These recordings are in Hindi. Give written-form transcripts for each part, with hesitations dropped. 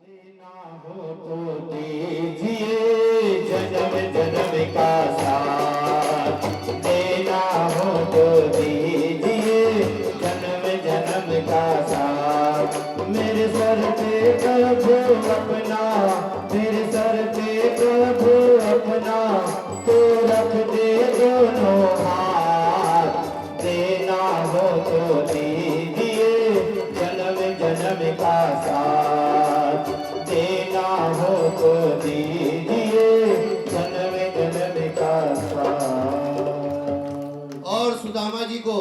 देना हो तो दीजिए जन्म जन्म का साथ, देना हो तो दीजिए जन्म जन्म का साथ। मेरे सर पे प्रभु अपना, मेरे सर पे प्रभु अपना, तो रख दे दोनों हाथ। देना हो तो दीजिए जन्म जन्म का साथ, देना हो तो दीजिए जन्म जन्म का साथ। और सुदामा जी को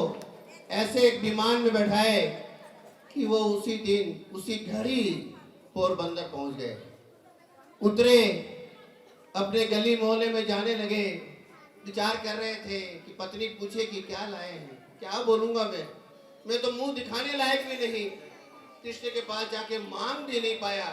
ऐसे एक विमान में बैठाए कि वो उसी दिन उसी घड़ी पोरबंदर पहुंच गए। उतरे, अपने गली मोहल्ले में जाने लगे। विचार कर रहे थे कि पत्नी पूछे कि क्या लाए हैं, क्या बोलूंगा मैं तो मुंह दिखाने लायक भी नहीं। कृष्ण के पास जाके मांग भी नहीं पाया।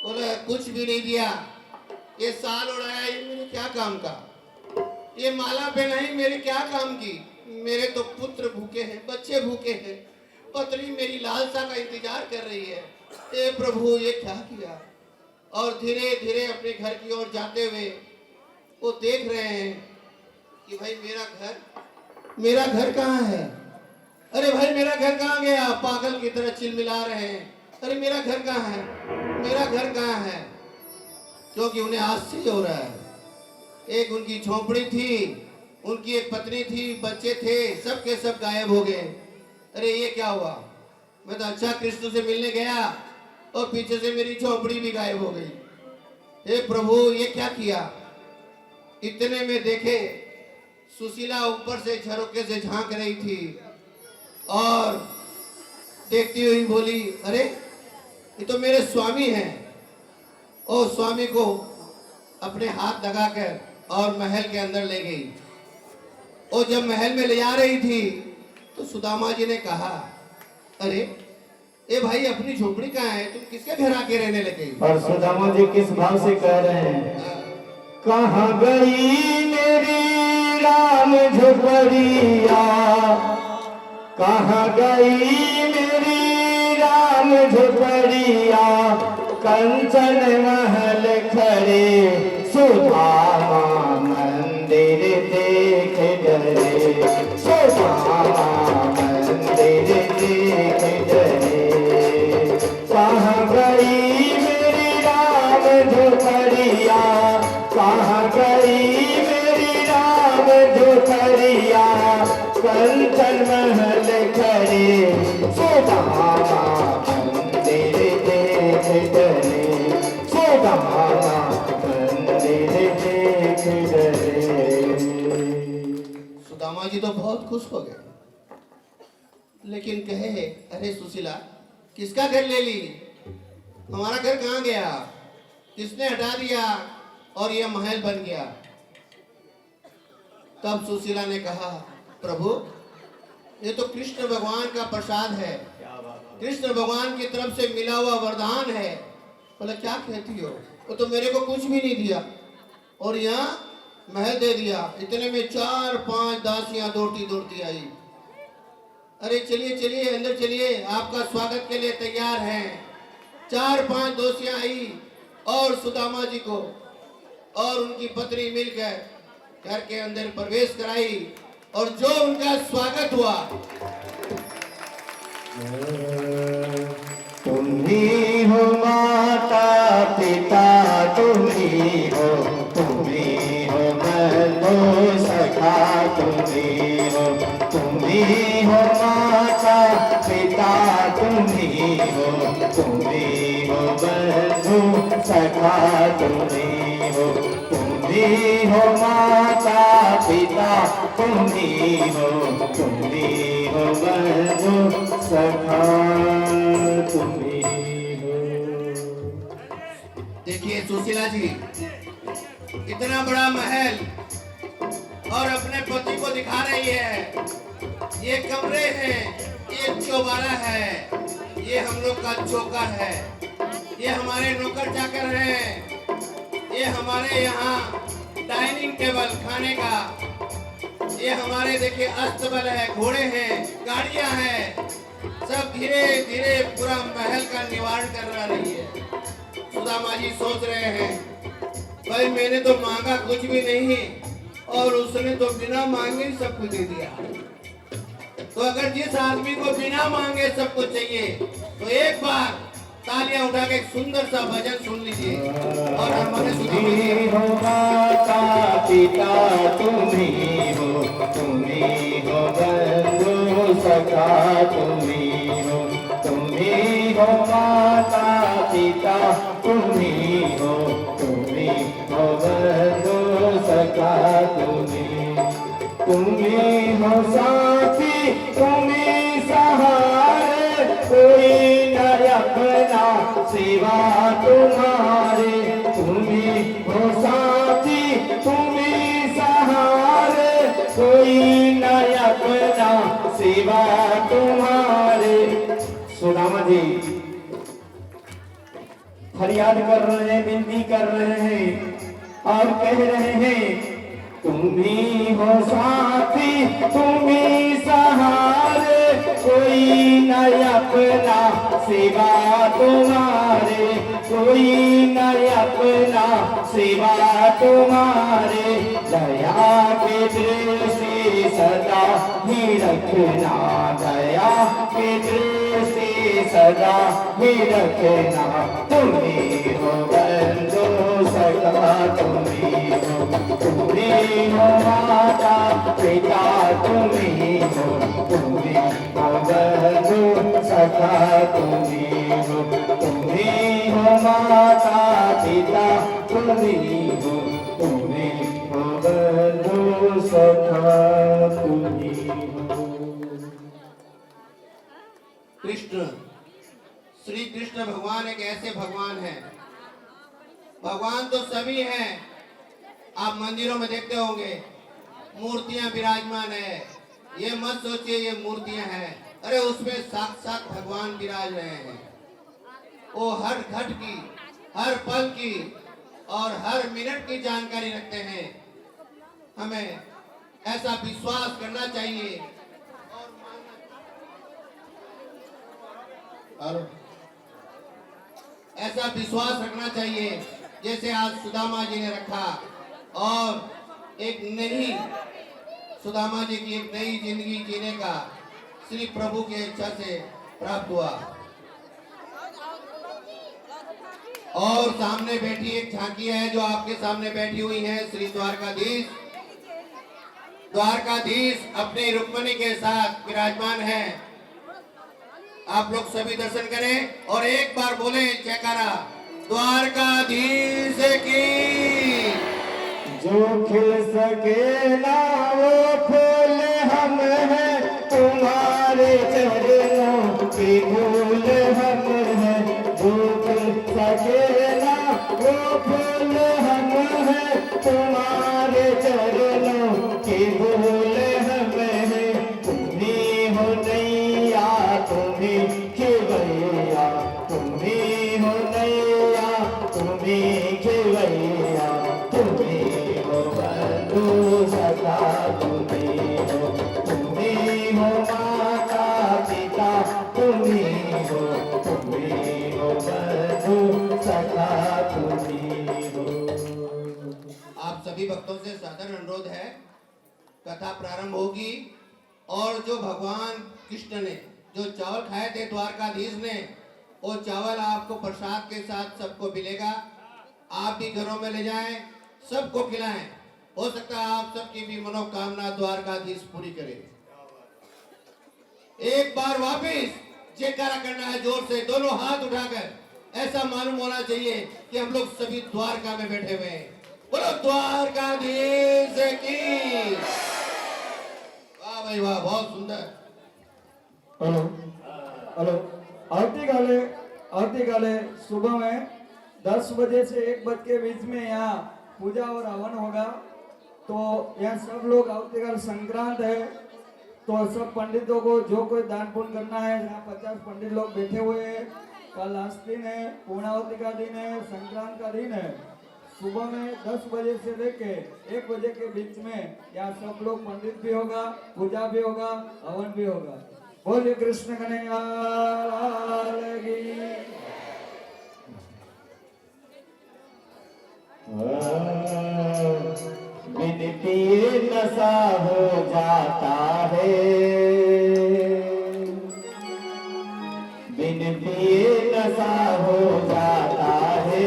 बोले कुछ भी नहीं दिया। ये साल उड़ाया, ये मेरे क्या काम का। ये माला पहनाई मेरे क्या काम की। मेरे तो पुत्र भूखे हैं, बच्चे भूखे हैं, पत्नी मेरी लालसा का इंतजार कर रही है। ए प्रभु ये क्या किया। और धीरे धीरे अपने घर की ओर जाते हुए वो देख रहे हैं कि भाई मेरा घर कहाँ है। अरे भाई मेरा घर कहाँ गया। पागल की तरह चिल्मिला रहे हैं, अरे मेरा घर कहाँ है, मेरा घर कहाँ है। क्योंकि उन्हें आश्चर्य हो रहा है। एक उनकी झोपड़ी थी, उनकी एक पत्नी थी, बच्चे थे, सब के सब गायब हो गए। अरे ये क्या हुआ। मैं तो अच्छा कृष्ण से मिलने गया और पीछे से मेरी झोपड़ी भी गायब हो गई। हे प्रभु ये क्या किया। इतने में देखे सुशीला ऊपर से झरोके से झांक रही थी और देखती हुई बोली, अरे ये तो मेरे स्वामी हैं। और स्वामी को अपने हाथ लगाकर और महल के अंदर ले गई। और जब महल में ले जा रही थी तो सुदामा जी ने कहा, अरे ए भाई अपनी झोपड़ी कहाँ है, तुम किसके घर आके रहने लगे। और सुदामा जी किस भाव से कह रहे हैं, कहाँ गई मेरी राम झोपड़िया, कहाँ गई मेरी राम झोपड़िया। कंचन महल खड़े सुदामा मंदिर देख डरे, सुदामा मंदिर देख डरे। कहाँ गई मेरी राम झोपड़िया, कहाँ गई मेरी राम झोपड़िया। कंचन महल खड़े सुदामा मंदिर देख डरे, सुदामा मंदिर देख डरे। सुदामा जी तो बहुत खुश हो गए, लेकिन कहे, अरे सुशीला किसका घर ले ली, हमारा घर कहाँ गया, किसने हटा दिया और यह महल बन गया। तब सुशीला ने कहा, प्रभु ये तो कृष्ण भगवान का प्रसाद है, कृष्ण भगवान की तरफ से मिला हुआ वरदान है। बोला क्या कहती हो, वो तो मेरे को कुछ भी नहीं दिया और यहाँ महल दे दिया। इतने में 4-5 दासियां दौड़ती दौड़ती आई। अरे चलिए चलिए अंदर चलिए, आपका स्वागत के लिए तैयार हैं। 4-5 दासियां आई और सुदामा जी को और उनकी पत्नी मिलकर घर के अंदर प्रवेश कराई और जो उनका स्वागत हुआ। तुम ही हो माता पिता, तुम ही हो बंधु सखा, तुम ही हो माता पिता, तुम ही हो बंधु सखा, तुम ही हो माता पिता, तुम ही हो बंधु सखा, तुम ही हो। देखिए सुशीला जी, इतना बड़ा महल और अपने पति को दिखा रही है। ये कमरे हैं, ये चौबारा है, ये हम लोग का चौका है, ये हमारे नौकर चाकर हैं, ये हमारे यहाँ डाइनिंग टेबल खाने का, ये हमारे देखिए अस्तबल है, घोड़े हैं, गाड़ियां हैं, सब धीरे धीरे पूरा महल का निवारण कर रही है। सुदामा जी सोच रहे हैं भाई मैंने तो मांगा कुछ भी नहीं और उसने तो बिना मांगे ही सब कुछ दे दिया। तो अगर जिस आदमी को बिना मांगे सब कुछ चाहिए तो एक बार तालियां उठा के एक सुंदर सा भजन सुन लीजिए। और हमारे तुम्ही हो माता पिता, तुम्ही हो बंधु सखा, तुम्ही हो माता पिता, तुम्ही हो बंधु सखा, तुम्ही हो साथी, तुम्ही सहारे, कोई न अपना सिवा तुम्हारे, तुम्ही हो साथी, तुम्ही सहारे, कोई न अपना सिवा तुम्हारे। सुदामा जी फरियाद कर रहे हैं, विनती कर रहे हैं और कह रहे हैं तुम्ही हो साथी, तुम्ही सहारे, कोई न अपना सिवा तुम्हारे, कोई न अपना सिवा तुम्हारे। दया की दृष्टि सदा ही रखना, दया की दृष्टि सदा ही रखना, तुम्ही हो बंधु सखा, तुम्ही हो माता पिता, तुम्ही हो बंधु सखा, तुम्ही हो माता पिता, तुम्ही हो बंधु सखा, तुम्ही हो। कृष्ण, श्री कृष्ण भगवान एक ऐसे भगवान हैं, भगवान तो सभी हैं। आप मंदिरों में देखते होंगे मूर्तियां विराजमान है, ये मत सोचिए ये मूर्तियां हैं, अरे उसमें साक्षात भगवान विराज रहे हैं। वो हर घट की, हर पल की और हर मिनट की जानकारी रखते हैं। हमें ऐसा विश्वास करना चाहिए और ऐसा विश्वास रखना चाहिए जैसे आज सुदामा जी ने रखा और एक नई सुदामा जी की एक नई जिंदगी जीने का श्री प्रभु के इच्छा से प्राप्त हुआ। और सामने बैठी एक झांकी है जो आपके सामने बैठी हुई है, श्री द्वारकाधीश। द्वारकाधीश अपने रुक्मणी के साथ विराजमान है। आप लोग सभी दर्शन करें और एक बार बोले जयकारा द्वारकाधीश की। जो खिल सके ना वो फूल हम हैं, तुम्हारे चरणों की धूल हम हैं। जो खिल सके ना वो फूल हम हैं, तुम्हारे चरणों की धूल हम हैं। तुम्ही हो नैया, तुम्ही खिवैया, तुम्ही हो नैया, तुम्ही खिवैया, तुम्ही हो बंधु सखा, तुम्ही हो माता पिता, तुम्ही हो बंधु सखा, तुम्ही हो। आप सभी भक्तों से सादर अनुरोध है, कथा प्रारंभ होगी और जो भगवान कृष्ण ने जो चावल खाए थे द्वारकाधीश ने, वो चावल आपको प्रसाद के साथ सबको मिलेगा। आप भी घरों में ले जाएं, सबको खिलाएं। हो सकता है आप सबकी भी मनोकामना द्वारकाधीश पूरी करे। एक बार वापिस जयकारा करना है जोर से, दोनों हाथ उठाकर। ऐसा मालूम होना चाहिए कि हम लोग सभी द्वारका में बैठे हुए हैं। बोलो द्वारकाधीश की। वाह भाई वाह, बहुत सुंदर। Hello hello. आरती गाले सुबह में 10 बजे से 1 बज के बीच में यहाँ पूजा और हवन होगा। तो यहाँ सब लोग आरती गाल संक्रांत है, तो सब पंडितों को जो कोई दान पुण्य करना है, यहाँ 50 पंडित लोग बैठे हुए हैं। कल लास्ट दिन है, पूर्णावती का दिन है, संक्रांत का दिन है। सुबह में 10 बजे से लेके 1 बजे के बीच में यहाँ सब लोग पंडित भी होगा, पूजा भी होगा, हवन भी होगा। बोलिए कृष्ण कन्हैया लाल की। बिन पिए नशा हो जाता है, बिन पिए नशा हो जाता है,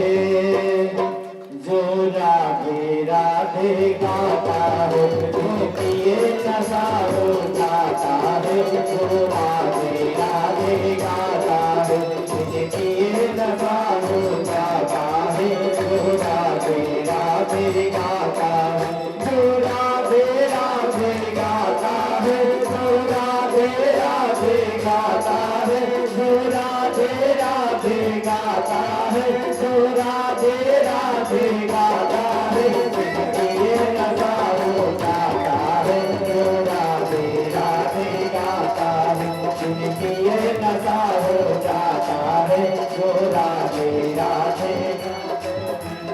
जो राधे राधे गाता है। बिन पिए नशा हो जाता है, जो राधे राधे गाता है। बिन पिए नशा हो जाता है, जो राधे राधे गाता है, जो राधे राधे गाता है, जो राधे राधे गाता है, जो राधे राधे गाता है, जो राधे राधे गाता है। बिन पिए नशा हो जाता है, जो राधे राधे गाता है। बिन पिए नशा हो जाता है, जो राधे राधे।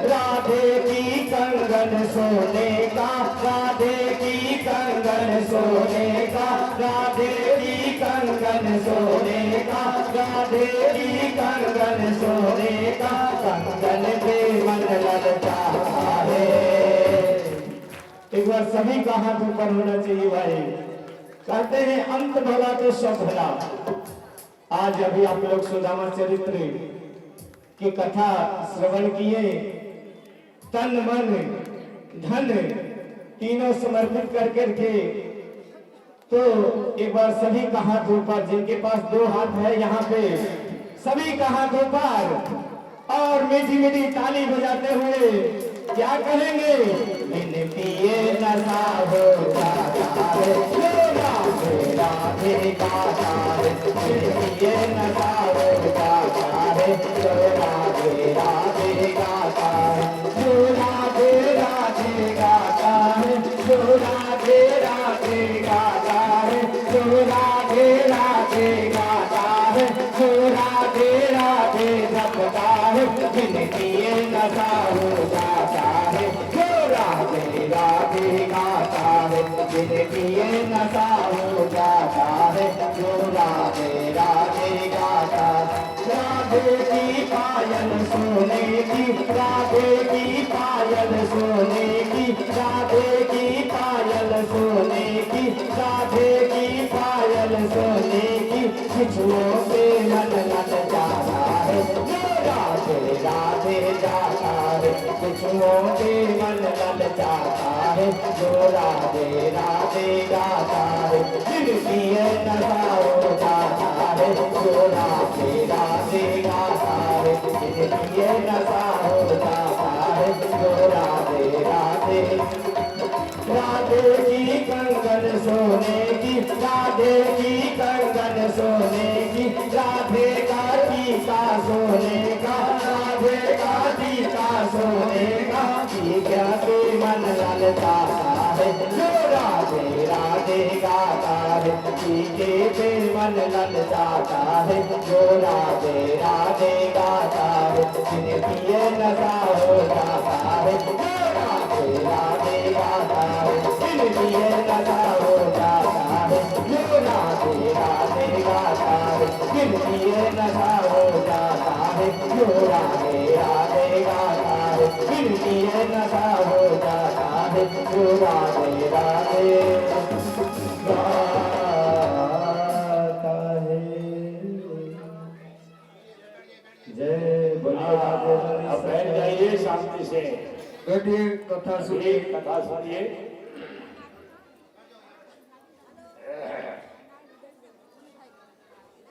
राधे की कंगन सोने का, राधे की कंगन सोने का, राधे की कंगन सोने का, राधे की कंगन सोने का, कंगन पे मन ललचाता है। एक बार सभी का हाथ ऊपर होना चाहिए भाई। कहते हैं अंत भला तो सब भला। आज अभी आप लोग सुदामा चरित्र की कथा श्रवण किए, तन मन धन तीनों समर्पित कर करके। तो एक बार सभी का हाथ ऊपर, जिनके पास 2 हाथ है यहाँ पे सभी का हाथ ऊपर, और मीठी मीठी ताली बजाते हुए क्या कहेंगे? बिन पिए नशा हो जाता है, जो राधे राधे गाता है। बिन पिए नशा हो जाता है, जो राधे राधे गाता है, जो राधे राधे गाता है, जो राधे राधे गाता है, जो राधे राधे गाता है, जो राधे राधे जपता है। बिन पिए नशा हो जाता है, जो राधे राधे गाता है। बिन पिए नशा हो जाता है, जो राधे राधे गाता है। राधे की पायल सोने की, राधे की पायल सोने की, राधे की पायल सोने की, राधे की पायल सोने की, बिछुओं से मन ललचाता है, जो राधे राधे जाता है। बिछुओं से मन ललचाता है, जो राधे राधे गाता है। बिन पिए नशा हो जाता है, जो राधे राधे गाता है। बिन पिए नशा हो जाता है, जो राधे राधे। राधे की कंगन सोने की, राधे की कंगन सोने की, राधे का टीका सोने का, राधे का टीका सोने का, टीका पे मन ललचाता है, जो राधे राधे गाता है। टीके पे मन ललचाता है, जो राधे राधे गाता है। बिन पिए नशा हो जाता है, जो राधे राधे गाता है। बिन पिए नशा हो जाता है, जो राधे राधे गाता है। बिन पिए नशा हो जाता है, जो राधे राधे गाता है। बिन पिए नशा हो जाता है, जो राधे राधे गाता है। जय बोलिए राधे राधे। अब बैठ जाइए शांति से, बैठिए, कथा सुनिए। कथा सुनिए।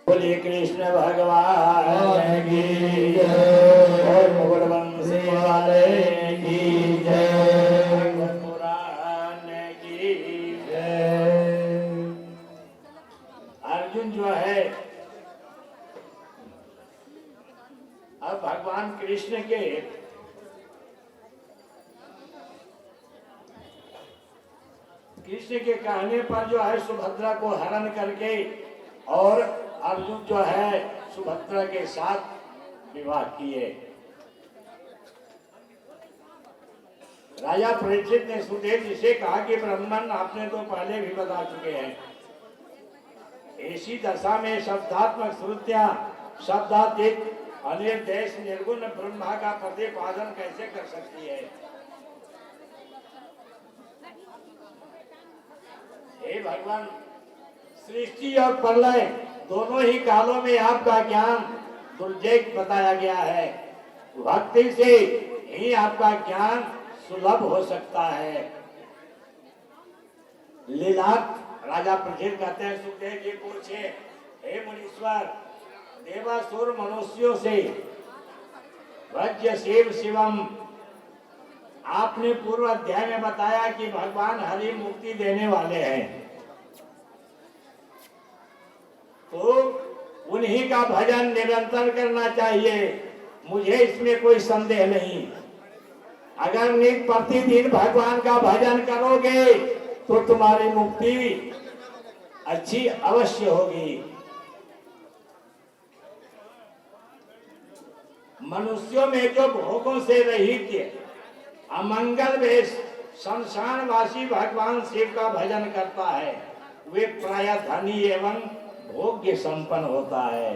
बोलिए कृष्ण भगवान की जय, और मुकुट बंसी वाले की जय, पुराण की जय। अर्जुन जो है अब भगवान कृष्ण के कहने पर जो है सुभद्रा को हरण करके और अर्जुन जो है सुभद्रा के साथ विवाह किए। राजा परीक्षित ने सुदेव जी से कहा कि ब्राह्मण आपने तो पहले भी बता चुके हैं, ऐसी दशा में शब्दात्मक श्रुतियां शब्दातीत अनिर्देश निर्गुण ब्रह्मा का प्रतिपादन कैसे कर सकती है। हे भगवान, सृष्टि और प्रलय दोनों ही कालों में आपका ज्ञान दुर्जेक बताया गया है। भक्ति से ही आपका ज्ञान सुलभ हो सकता है। लीलात राजा परीक्षित कहते हैं, सुखदेव जी पूछे, हे मुनीश्वर, देवासुर मनुष्यों से भज्य शिव शिवम, आपने पूर्व अध्याय में बताया कि भगवान हरि मुक्ति देने वाले हैं, तो उन्हीं का भजन निरंतर करना चाहिए, मुझे इसमें कोई संदेह नहीं। अगर नित्य प्रतिदिन भगवान का भजन करोगे तो तुम्हारी मुक्ति अच्छी अवश्य होगी। मनुष्यों में जो भोगों से रहित अमंगल वेश शमशानवासी भगवान शिव का भजन करता है, वे प्रायः धनी एवं भोग्य संपन्न होता है।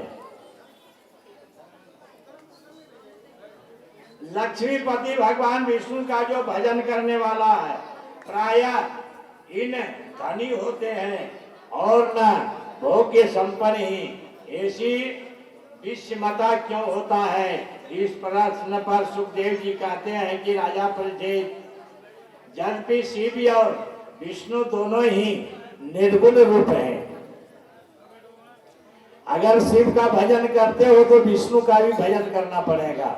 लक्ष्मीपति भगवान विष्णु का जो भजन करने वाला है, प्रायः इन धनी होते हैं और न भोग्य संपन्न ही। ऐसी विषमता क्यों होता है? इस प्रश्न पर सुखदेव जी कहते हैं कि राजा परीक्षित, यद्यपि शिव और विष्णु दोनों ही निर्गुण रूप हैं, अगर शिव का भजन करते हो तो विष्णु का भी भजन करना पड़ेगा।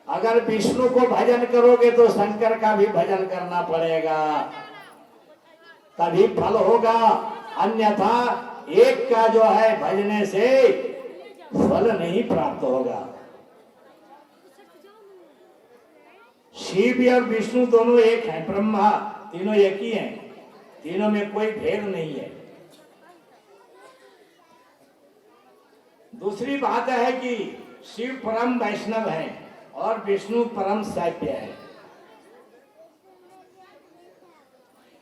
अगर विष्णु को भजन करोगे तो शंकर का भी भजन करना पड़ेगा, तभी फल होगा। अन्यथा एक का जो है भजने से फल नहीं प्राप्त होगा। शिव और विष्णु दोनों एक हैं, ब्रह्मा तीनों एक ही हैं, तीनों में कोई भेद नहीं है। दूसरी बात है कि शिव परम वैष्णव है और विष्णु परम शैव्य है।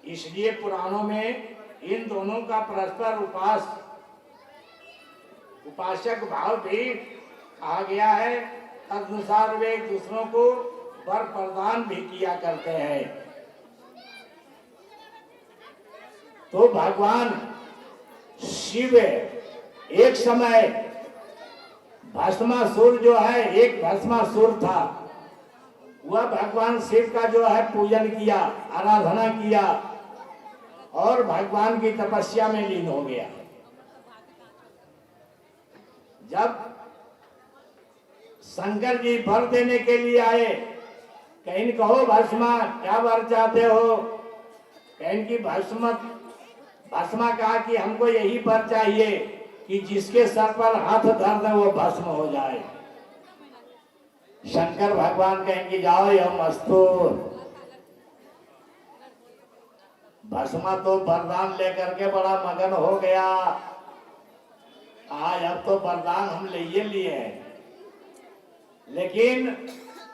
इसलिए पुराणों में इन दोनों का परस्पर उपासक भाव भी कहा गया है। तदनुसार वे एक दूसरों को वर प्रदान भी किया करते हैं। तो भगवान शिव एक समय भस्मासुर जो है, एक भस्मासुर था, वह भगवान शिव का जो है पूजन किया, आराधना किया और भगवान की तपस्या में लीन हो गया। जब शंकर जी वर देने के लिए आए, कहीं कहो भस्मा क्या वर चाहते हो? कहीं की भस्मा कहा कि हमको यही वर चाहिए कि जिसके सर पर हाथ धर दे वो भस्म हो जाए। शंकर भगवान कहेंगे जाओ यह मस्तू, भस्मा तो वरदान लेकर के बड़ा मगन हो गया, आज अब तो वरदान हम ले लिए, लेकिन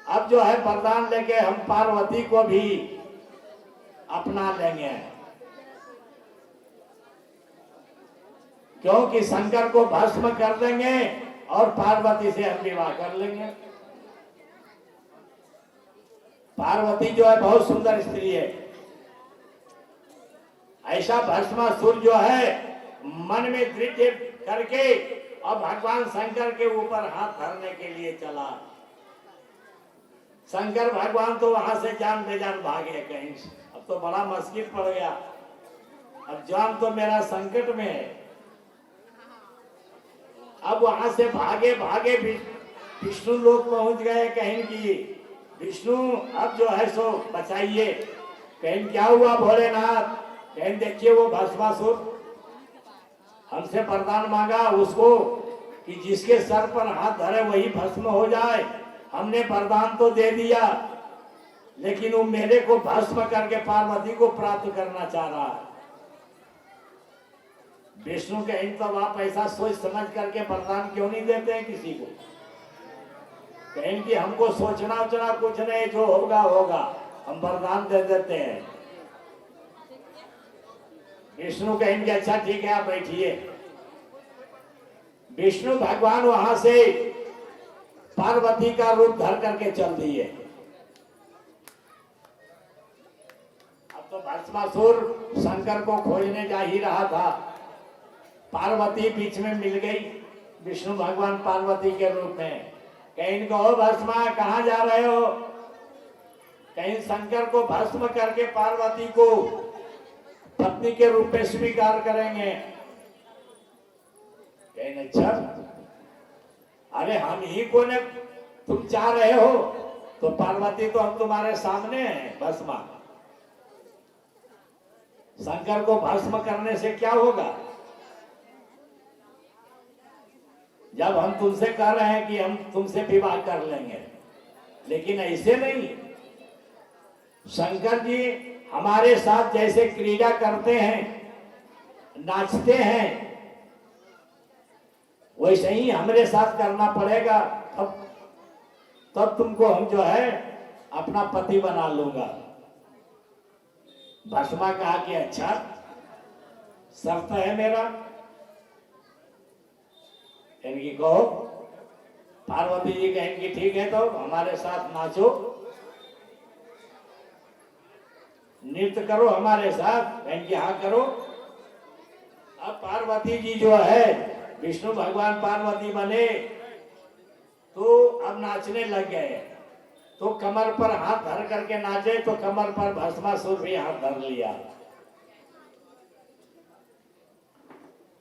अब जो है वरदान लेके हम पार्वती को भी अपना लेंगे, क्योंकि शंकर को भस्म कर देंगे और पार्वती से हम विवाह कर लेंगे। पार्वती जो है बहुत सुंदर स्त्री है। ऐसा भस्मासुर जो है मन में दृढ़ करके और भगवान शंकर के ऊपर हाथ धरने के लिए चला। शंकर भगवान तो वहां से जान बेजान भागे कहीं। अब तो बड़ा मुश्किल पड़ गया, अब जान तो मेरा संकट में है। अब वहां से भागे भागे विष्णु लोग पहुंच गए, कहीं की विष्णु अब जो है सो बचाइए। कहीं क्या हुआ भोलेनाथ? कहीं देखिए वो भस्मासुर हमसे वरदान मांगा उसको कि जिसके सर पर हाथ धरे वही भस्म हो जाए। हमने वरदान तो दे दिया, लेकिन वो मेरे को भस्म करके पार्वती को प्राप्त करना चाह रहा है। विष्णु के इन तो आप ऐसा सोच समझ करके वरदान क्यों नहीं देते हैं किसी को? कहीं कि हमको सोचना उचना कुछ नहीं, जो होगा होगा, हम वरदान दे देते हैं। विष्णु कहेंगे अच्छा ठीक है आप बैठिए। विष्णु भगवान वहां से पार्वती का रूप धर करके चल दिए। अब तो भस्मासुर शंकर को खोजने जा ही रहा था, पार्वती बीच में मिल गई। विष्णु भगवान पार्वती के रूप में कहीं कहो भस्मा कहाँ जा रहे हो? कहीं शंकर को भस्म करके पार्वती को पत्नी के रूप में स्वीकार करेंगे। कहीं अच्छा, अरे हम ही को ने तुम चाह रहे हो तो पार्वती तो हम तुम्हारे सामने हैं भस्मा। शंकर को भस्म करने से क्या होगा? जब हम तुमसे कह रहे हैं कि हम तुमसे विवाह कर लेंगे, लेकिन ऐसे नहीं। शंकर जी हमारे साथ जैसे क्रीड़ा करते हैं, नाचते हैं, वैसे ही हमारे साथ करना पड़ेगा, तब तुमको हम जो है अपना पति बना लूंगा। भस्मा कहा कि अच्छा शर्त है मेरा। इनकी कहो। पार्वती जी कहेंगी ठीक है तो हमारे साथ नाचो, नृत्य करो हमारे साथ। कहेंगे हाँ करो। अब पार्वती जी जो है, विष्णु भगवान पार्वती बने तो अब नाचने लग गए। तो कमर पर हाथ धर करके नाचे तो कमर पर भस्मासुर भी हाथ धर लिया।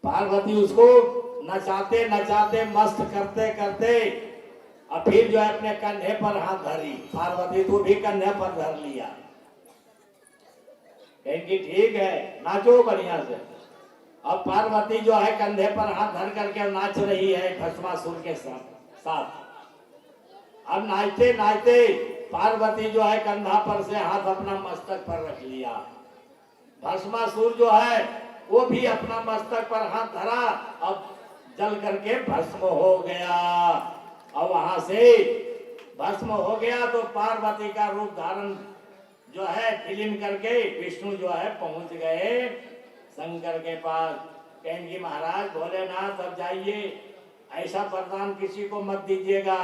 पार्वती उसको नचाते नचाते मस्त करते करते और फिर जो है अपने कंधे पर हाथ धरी। पार्वती तू भी कंधे पर धर लिया। कहेंगी ठीक है नाचो बढ़िया से। अब पार्वती जो है कंधे पर हाथ धर करके नाच रही है भस्मासुर के साथ। अब नाचते नाचते पार्वती जो है कंधा पर से हाथ अपना मस्तक पर रख लिया। भस्मासुर जो है वो भी अपना मस्तक पर हाथ धरा, अब जल करके भस्म हो गया। और वहां से भस्म हो गया तो पार्वती का रूप धारण जो है विलीन करके विष्णु जो है पहुंच गए शंकर के पास। कहेंगे महाराज भोलेनाथ अब जाइए, ऐसा वरदान किसी को मत दीजिएगा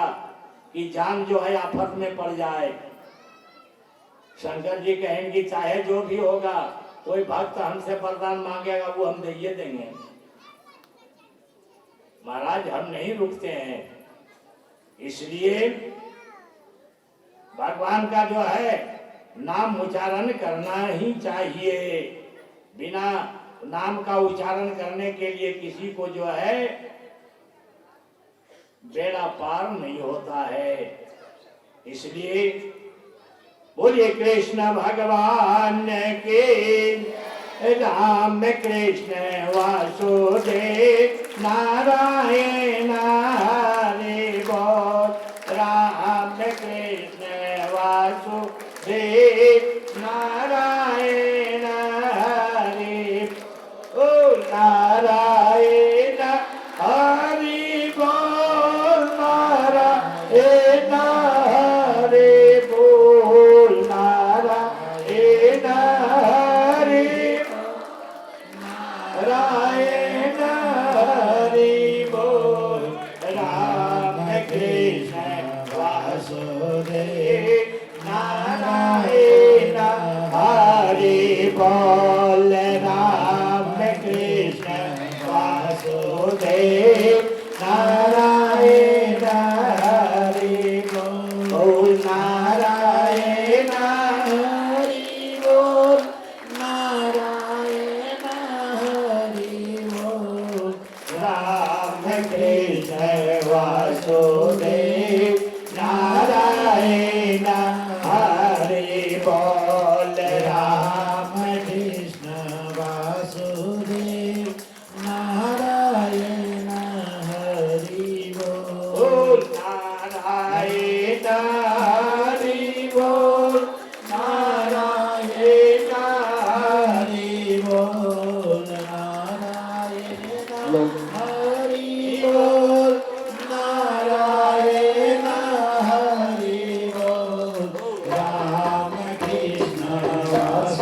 कि जान जो है आफत में पड़ जाए। शंकर जी कहेंगे चाहे जो भी होगा, कोई भक्त हमसे वरदान मांगेगा वो हम दे देंगे। महाराज हम नहीं रुकते हैं, इसलिए भगवान का जो है नाम उच्चारण करना ही चाहिए। बिना नाम का उच्चारण करने के लिए किसी को जो है बेड़ा पार नहीं होता है। इसलिए बोलिए कृष्ण भगवान के, राम कृष्ण वासुदेव नारायण हरि बोल। राम कृष्ण वासुदेव नारायण हरि बोल। नारायण हरि बोल। नारायण हरि बोल। नारायण हरि नारायण हरि बोल। राम कृष्ण वासुदेव नारायण हरि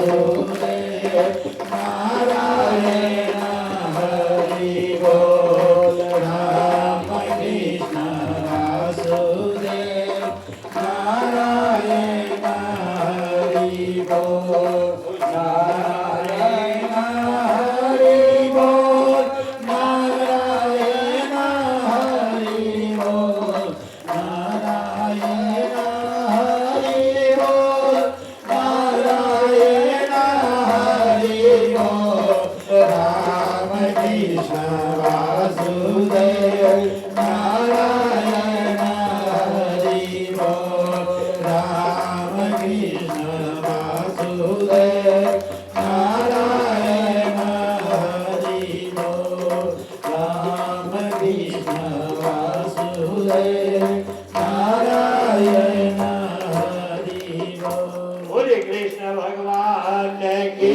वासुदेव नारायण हरि बोल राम कृष्ण वासुदेव नारायण हरि बोल नारायण हरि बोल नारायण हरि बोल नारायण हरि बोल नारायण हरि बोल राम कृष्ण वासुदेव नारायण हरि बोल राम कृष्ण वासुदेव नारायण हरि बोल राम कृष्ण वासुदेव नारायण हरि बोल। बोले कृष्ण भगवान की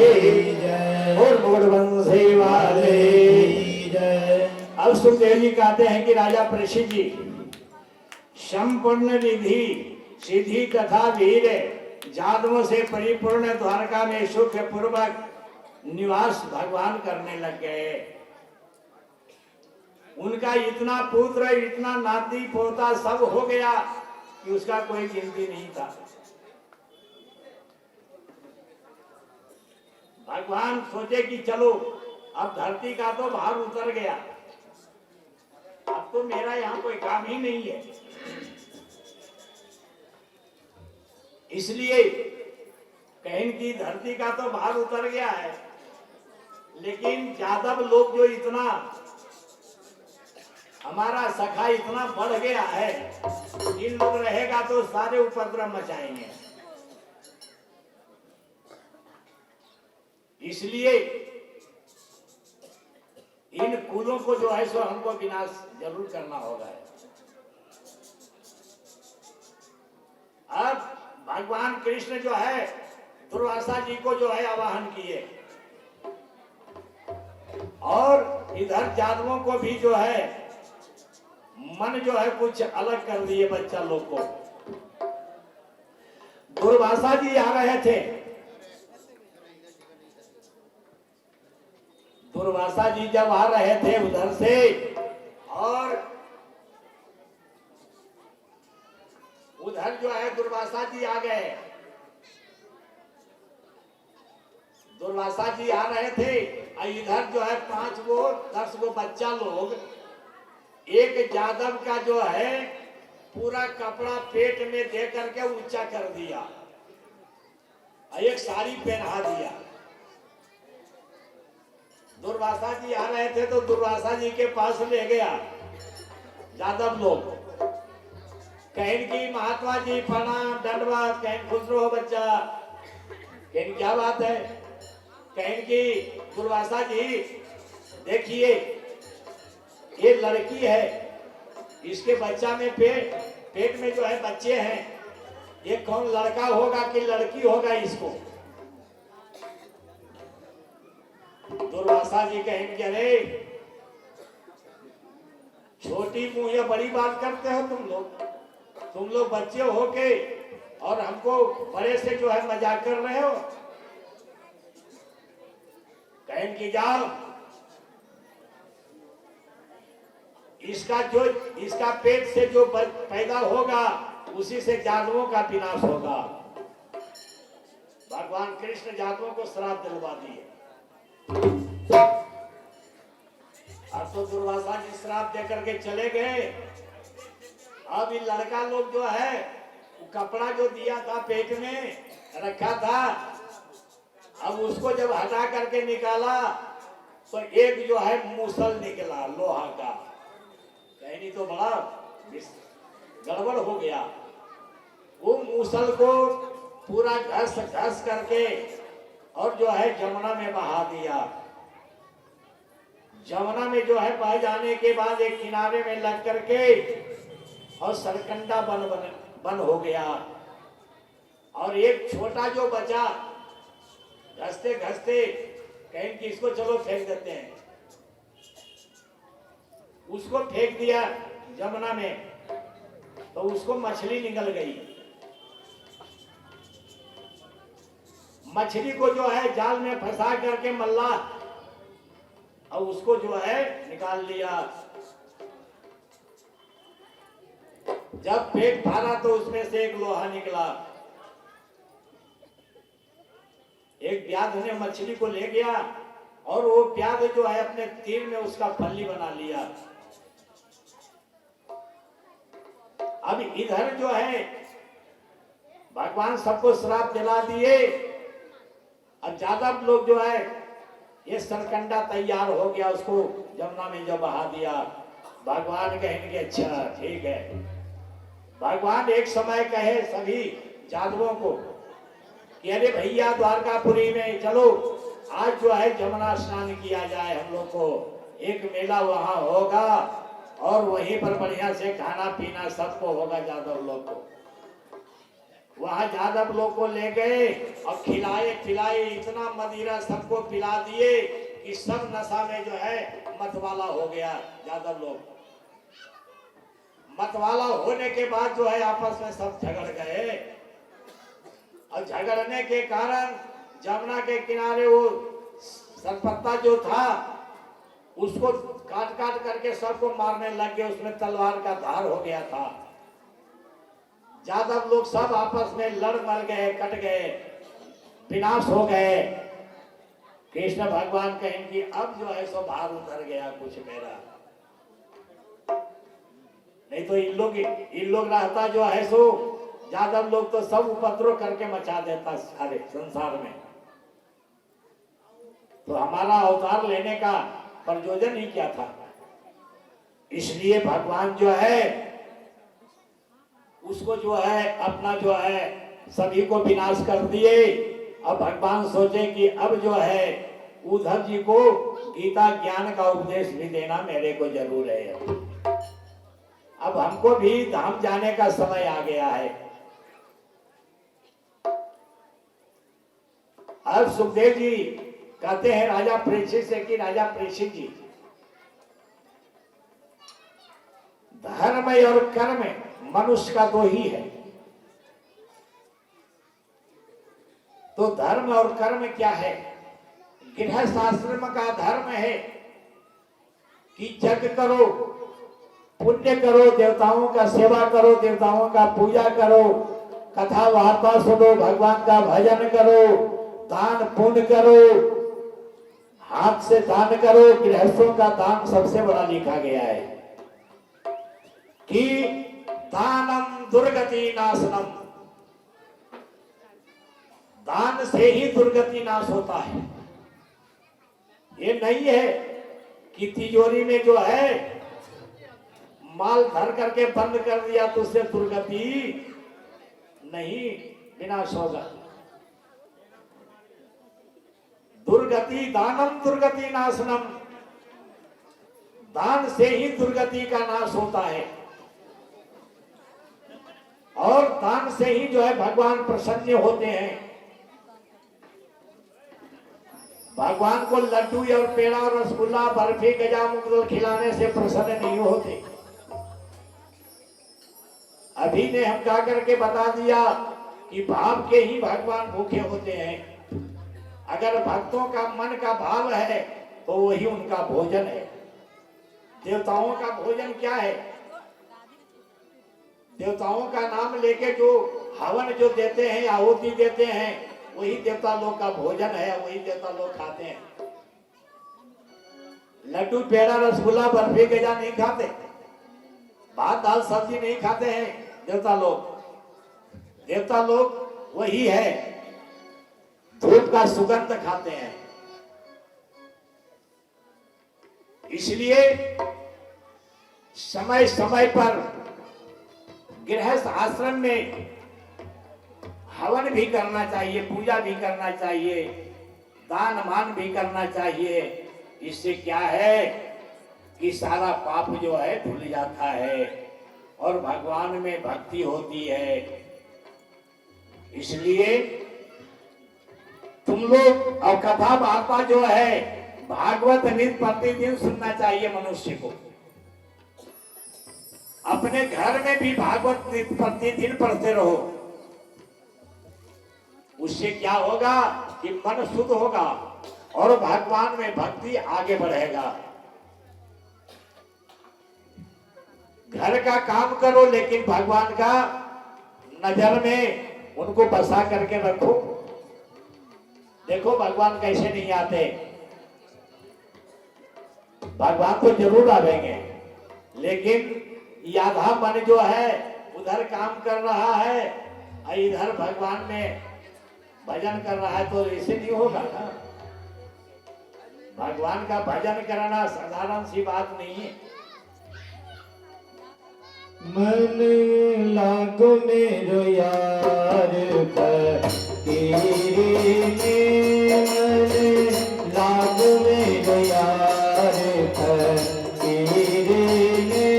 जय और मोरबंसी वाले जय। अब सुखदेव जी कहते हैं कि राजा परीक्षित जी, संपूर्ण निधि सिद्धि तथा वीर जादवों से परिपूर्ण द्वारका में सुख पूर्वक निवास भगवान करने लग गए। उनका इतना पुत्र, इतना नाती पोता सब हो गया कि उसका कोई गिनती नहीं था। भगवान सोचे कि चलो अब धरती का तो भार उतर गया, अब तो मेरा यहाँ कोई काम ही नहीं है। इसलिए कहीं की धरती का तो भार उतर गया है, लेकिन यादव लोग जो इतना हमारा सखा इतना बढ़ गया है, इन लोग रहेगा तो सारे उपद्रव मचाएंगे। इसलिए इन कुलों को जो है सो हमको विनाश जरूर करना होगा। अब भगवान कृष्ण जो है दुर्वासा जी को जो है आवाहन किए और इधर यादवों को भी जो है मन जो है कुछ अलग कर दिए बच्चा लोग को। दुर्वासा जी आ रहे थे, दुर्वासा जी जब आ रहे थे उधर से और उधर जो है दुर्वासा जी आ गए। दुर्वासा जी आ रहे थे और इधर जो है 5 गो 10 गो बच्चा लोग एक यादव का जो है पूरा कपड़ा पेट में दे करके ऊंचा कर दिया और एक साड़ी पहना दिया। दुर्वासा जी आ रहे थे तो दुर्वासा जी के पास ले गया यादव लोग, कहीं की महात्मा जी प्रणाम दंडवत, कहीं खुश रहो बच्चा, कहीं क्या बात है, कहीं की दुर्वासा जी देखिए ये लड़की है, इसके बच्चा में पेट में जो है बच्चे हैं, ये कौन लड़का होगा कि लड़की होगा इसको। दुर्वासा जी कहेंगे अरे छोटी मुंह या बड़ी बात करते हो तुम लोग बच्चे हो के और हमको बड़े से जो है मजाक कर रहे हो। कहेंगे जाओ इसका पेट से जो पैदा होगा उसी से यादवों का विनाश होगा। भगवान कृष्ण यादवों को श्राप दिलवा दिए। अब तो दुर्वासा जी श्राप दे करके चले गए। अब ये लड़का लोग जो है कपड़ा जो दिया था पेट में रखा था, अब उसको जब हटा करके निकाला तो एक जो है मूसल निकला लोहा का। कहीं तो बड़ा गड़बड़ हो गया। वो मूसल को पूरा घस करके और जो है जमुना में बहा दिया। जमुना में जो है बह जाने के बाद एक किनारे में लग करके और सरकंडा बन हो गया। और एक छोटा जो बचा घसते घसते कहीं कि इसको चलो फेंक देते हैं, उसको फेंक दिया जमुना में तो उसको मछली निकल गई। मछली को जो है जाल में फंसा करके मल्ला और उसको जो है निकाल लिया। जब पेट भरा तो उसमें से एक लोहा निकला। एक व्याध ने मछली को ले गया और वो व्याध जो है अपने तीर में उसका फल्ली बना लिया। अब इधर जो है भगवान सबको श्राप दिला दिए। अब ज्यादा लोग जो है ये सरकंडा तैयार हो गया, उसको जमुना में जो बहा दिया। भगवान कहेंगे अच्छा ठीक है। भगवान एक समय कहे सभी जादवों को कि अरे भैया द्वारकापुरी में चलो, आज जो है जमुना स्नान किया जाए। हम लोग को एक मेला वहां होगा और वहीं पर बढ़िया से खाना पीना सबको होगा। जादव लोग को वहां जादव लोग को ले गए और खिलाए पिलाए, इतना मदिरा सबको पिला दिए कि सब नशा में जो है मतवाला हो गया। जादव लोग मतवाला होने के बाद जो है आपस में सब झगड़ गए और झगड़ने के कारण जमुना के किनारे वो सरपत्ता जो था उसको काट काट करके सबको मारने लग गए। उसमें तलवार का धार हो गया था। जादव लोग सब आपस में लड़ मर गए, कट गए, विनाश हो गए। कृष्ण भगवान कहें कि अब जो है सो भार उतर गया कुछ मेरा, नहीं तो इन लोग रहता जो है सो जादव लोग तो सब उपद्रव करके मचा देता सारे संसार में। तो हमारा अवतार लेने का प्रयोजन ही क्या था? इसलिए भगवान जो है उसको जो है अपना जो है सभी को विनाश कर दिए। अब भगवान सोचे कि अब जो है उद्धव जी को गीता ज्ञान का उपदेश भी देना मेरे को जरूर है। अब हमको भी धाम जाने का समय आ गया है। अब सुखदेव जी कहते हैं राजा परीक्षित से कि राजा परीक्षित जी, धर्म और कर्म मनुष्य का तो ही है, तो धर्म और कर्म क्या है? गृहस्थ आश्रम का धर्म है कि यज्ञ करो, पुण्य करो, देवताओं का सेवा करो, देवताओं का पूजा करो, कथा वार्ता सुनो, भगवान का भजन करो, दान पुण्य करो, हाथ से दान करो। गृहस्थों का दान सबसे बड़ा लिखा गया है कि दानम दुर्गति नाशनम, दान से ही दुर्गति नाश होता है। ये नहीं है कि तिजोरी में जो है माल धर करके बंद कर दिया तो उससे दुर्गति नहीं विनाश होगा। दुर्गति दानम दुर्गति नाशनम, दान से ही दुर्गति का नाश होता है और दान से ही जो है भगवान प्रसन्न होते हैं। भगवान को लड्डू और पेड़ा और रसगुल्ला बर्फी गजा मुगदल खिलाने से प्रसन्न नहीं होते। अभी ने हम कहा करके बता दिया कि भाव के ही भगवान भूखे होते हैं। अगर भक्तों का मन का भाव है तो वही उनका भोजन है। देवताओं का भोजन क्या है? देवताओं का नाम लेके जो हवन जो देते हैं, आहुति देते हैं, वही देवता लोग का भोजन है, वही देवता लोग खाते हैं। लड्डू पेड़ा रसगुल्ला बर्फी गजा नहीं खाते, भात दाल सब्जी नहीं खाते हैं देवता लोग। देवता लोग वही है, धूप का सुगंध खाते हैं। इसलिए समय समय पर गृहस्थ आश्रम में हवन भी करना चाहिए, पूजा भी करना चाहिए, दान मान भी करना चाहिए। इससे क्या है कि सारा पाप जो है धुल जाता है और भगवान में भक्ति होती है। इसलिए तुम लोग और कथा वार्ता जो है भागवत नित्य प्रतिदिन सुनना चाहिए मनुष्य को। अपने घर में भी भागवत नित्य प्रतिदिन पढ़ते रहो। उससे क्या होगा कि मन शुद्ध होगा और भगवान में भक्ति आगे बढ़ेगा। घर का काम करो लेकिन भगवान का नजर में उनको बसा करके रखो। देखो भगवान कैसे नहीं आते, भगवान तो जरूर आवेंगे, लेकिन आधा मन जो है उधर काम कर रहा है और इधर भगवान में भजन कर रहा है, तो ऐसे नहीं होगा ना। भगवान का भजन करना साधारण सी बात नहीं है। मन लागो मेरो यार पर तेरे में, मन लागो मेरो यार पर तेरे में,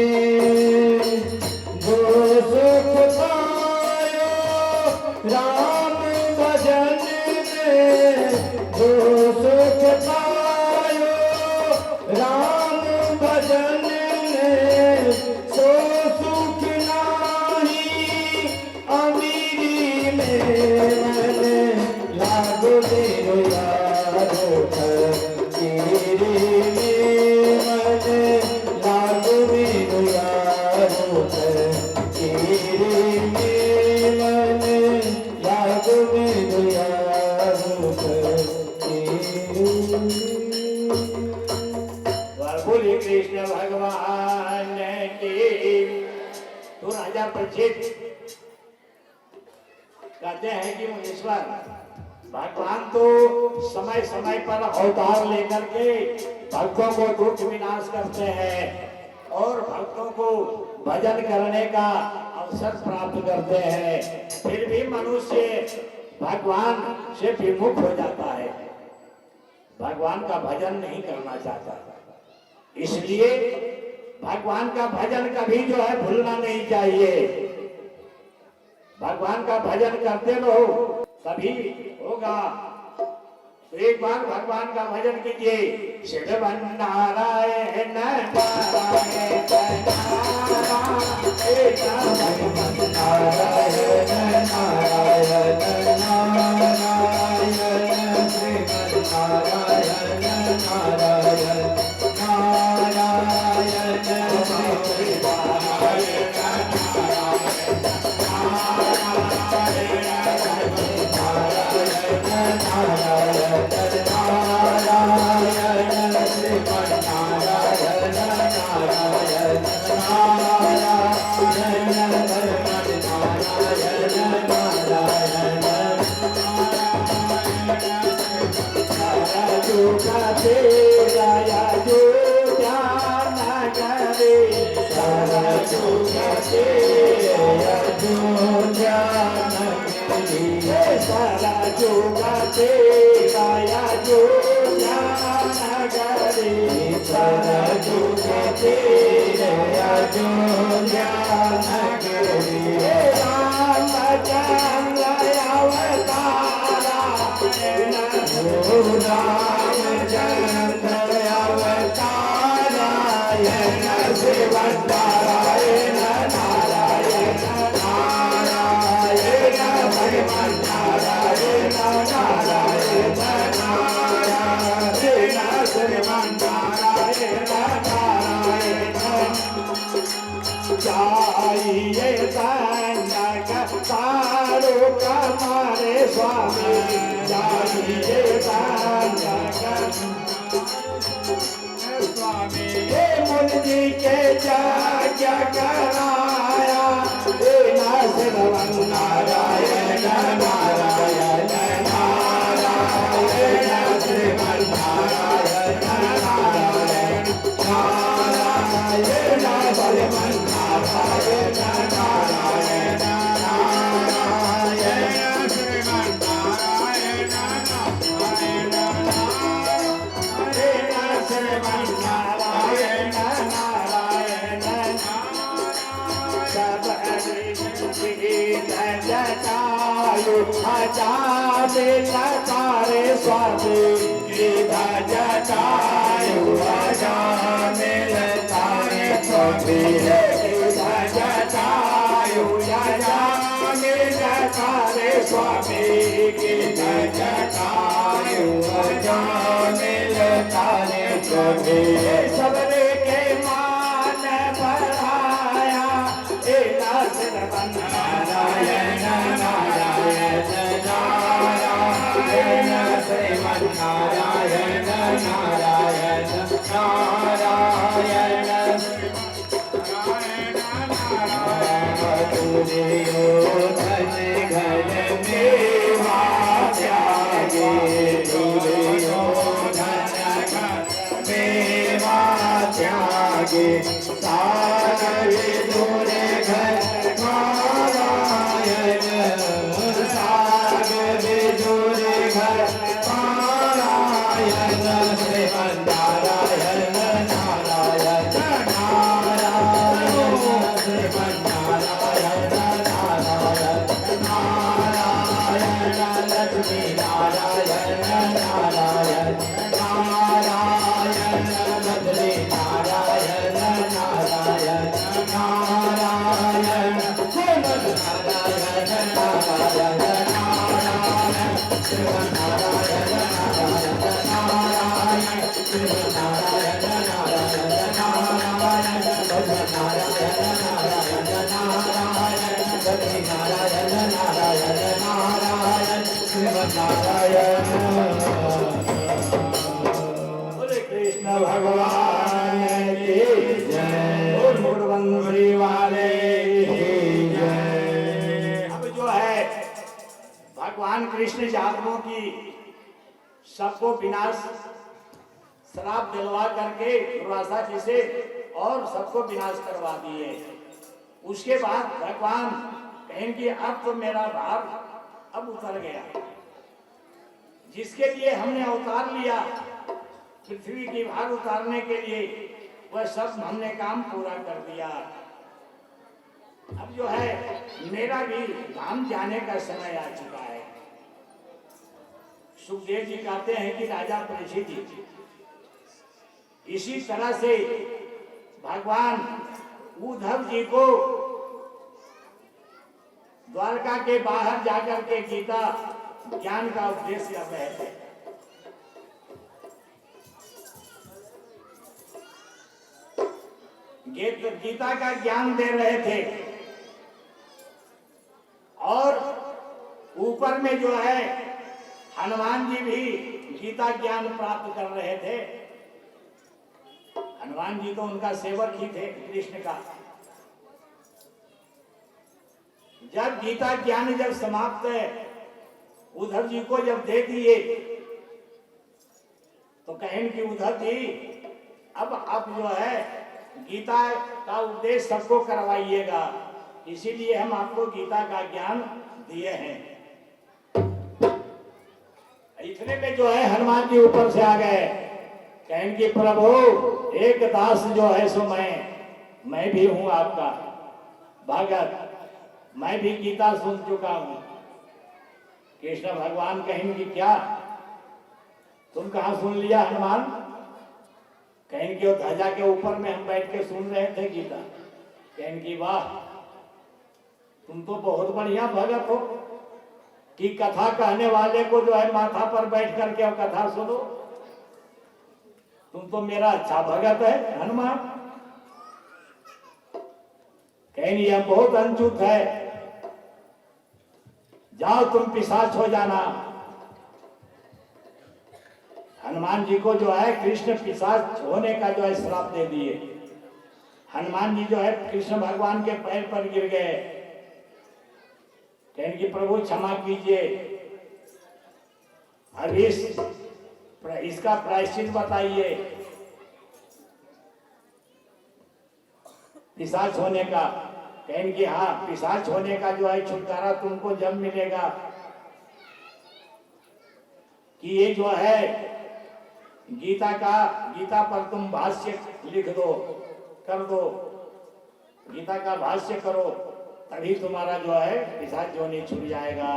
जो सुख पायो राम भजन में, जो सुख पायो राम भजन में, सो सुख नाही अमीरी में। मन लागो मेरो यार पर तेरे में, मन लागो मेरो यार पर तेरे में, मन लागो मेरो यार पर तेरे में। बोले कृष्ण भगवान की। तो राजा परीक्षित कहते हैं कि मुनीश्वर, भगवान तो समय समय पर अवतार लेकर के भक्तों को दुख विनाश करते हैं और भक्तों को भजन करने का अवसर प्राप्त करते हैं, फिर भी मनुष्य भगवान से विमुख हो जाता है, भगवान का भजन नहीं करना चाहता। इसलिए भगवान का भजन कभी जो है भूलना नहीं चाहिए। भगवान का भजन करते रहो तभी होगा। तो एक बार भगवान का भजन कीजिए। शिव नारायण नारायण स्वामी सबरे के मान बढ़ाया ए नासिर बन नारायण नारायण नारायण श्रीमन नारायण नारायण नारायण दुर्योधन घर मेवा त्यागे दुर्योधन घर मेवा त्यागे सागर दूर घर नारायण सागर दूर घर नारायण श्रीमन नारायण नारायण नारायण श्रीमन नारायण नारायण नारायण लक्ष्मी नारायण नारायण नारायण लक्ष्मी नारायण नारायण नारायण श्रीमन नारायण नारायण नारायण श्रीमन नारायण नारायण नारायण श्रीमन नारायण नारायण नारायण भगवान नारायण नारायण नारायण लक्ष्मी नारायण नारायण नारायण श्रीमन नारायण। बोले कृष्ण भगवान की जय और मूढ़वंशी वाले की जय। अब जो है भगवान कृष्ण जातकों की सबको विनाश श्राप दिलवा करके दुर्वासा जी से और सबको विनाश करवा दिए। उसके बाद भगवान कहें कि अब तो मेरा भार अब उतर गया, जिसके लिए हमने अवतार लिया पृथ्वी की भार उतारने के लिए, वह सब हमने काम पूरा कर दिया। अब जो है मेरा भी धाम जाने का समय आ चुका है। सुखदेव जी कहते हैं कि राजा परीक्षित जी, इसी तरह से भगवान उद्धव जी को द्वारका के बाहर जाकर के गीता ज्ञान का उपदेश कर रहे थे। गीता का ज्ञान दे रहे थे और ऊपर में जो है हनुमान जी भी गीता ज्ञान प्राप्त कर रहे थे। हनुमान जी तो उनका सेवक ही थे कृष्ण का। जब गीता ज्ञान जब समाप्त है उद्धव जी को जब दे दिए तो कहें कि उद्धव जी अब आप जो है गीता का उपदेश सबको करवाइएगा, इसीलिए हम आपको गीता का ज्ञान दिए हैं। इतने में जो है हनुमान जी ऊपर से आ गए, कहें कि प्रभु एक दास जो है सो मैं भी हूं आपका भगत, मैं भी गीता सुन चुका हूं। कृष्ण भगवान कहेंगे क्या तुम कहां सुन लिया हनुमान? कहेंगे वो ध्वजा के ऊपर में हम बैठ के सुन रहे थे गीता। कहेंगे वाह तुम तो बहुत बढ़िया भगत हो कि कथा कहने वाले को जो है माथा पर बैठ करके और कथा सुनो। तुम तो मेरा अच्छा भगत है हनुमान। कहेंगे यह बहुत अनचूत है, जाओ तुम पिशाच हो जाना। हनुमान जी को जो है कृष्ण पिशाच होने का जो है श्राप दे दिए। हनुमान जी जो है कृष्ण भगवान के पैर पर गिर गए, कहेंगे प्रभु क्षमा कीजिए, अभी इसका प्रायश्चित बताइए पिशाच होने का। कहेंगे हाँ पिशाच होने का जो है छुटकारा तुमको जब मिलेगा कि ये जो है गीता पर तुम भाष्य लिख दो, कर दो, गीता का भाष्य करो, तभी तुम्हारा जो है पिशाच योनि छूट जाएगा।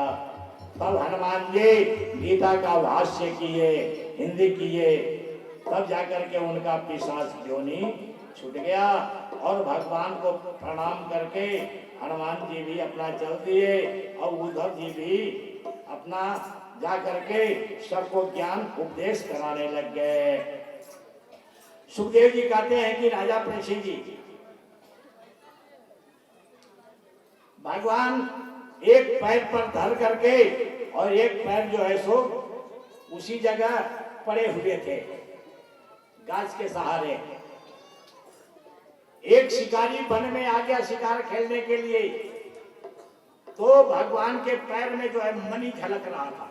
तब हनुमान जी गीता का भाष्य किए, हिंदी किए, तब जाकर के उनका पिशाच योनि छूट गया और भगवान को प्रणाम करके हनुमान जी भी अपना चल दिए और उद्धव जी भी अपना जा करके सबको ज्ञान उपदेश कराने लग गए। सुखदेव जी कहते हैं कि राजा परीक्षित जी, भगवान एक पैर पर धर करके और एक पैर जो है सो उसी जगह पड़े हुए थे गाछ के सहारे। एक शिकारी वन में आ गया शिकार खेलने के लिए, तो भगवान के पैर में जो है मणि झलक रहा था।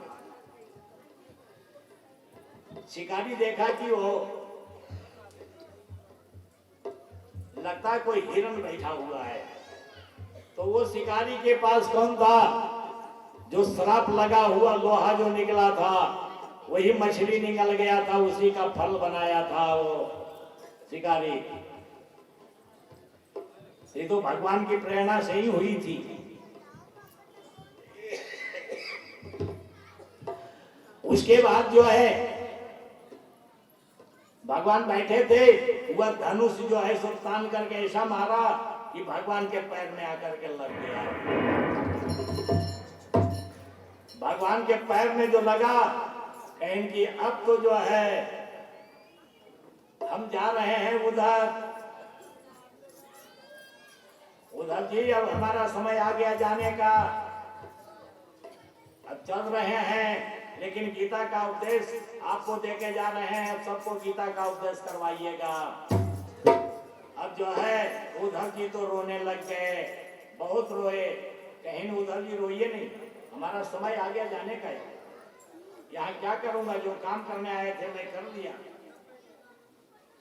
शिकारी देखा कि वो लगता है कोई हिरण बैठा हुआ है, तो वो शिकारी के पास कौन था? जो श्राप लगा हुआ लोहा जो निकला था वही मछली निकल गया था, उसी का फल बनाया था वो शिकारी। ये तो भगवान की प्रेरणा से ही हुई थी। उसके बाद जो है भगवान बैठे थे, वह धनुष जो है सो तान करके ऐसा मारा कि भगवान के पैर में आकर के लग गया। भगवान के पैर में जो लगा, कहें कि अब तो जो है हम जा रहे हैं उधर जी, अब हमारा समय आ गया जाने का, अब चल रहे हैं, लेकिन गीता का उपदेश आपको देके जा रहे हैं, अब सबको गीता का उपदेश करवाइएगा। अब जो है उद्धव जी तो रोने लग गए, बहुत रोए। कहीं उद्धव जी रोइए नहीं, हमारा समय आ गया जाने का है, यहाँ क्या करूंगा, जो काम करने आए थे मैं कर दिया,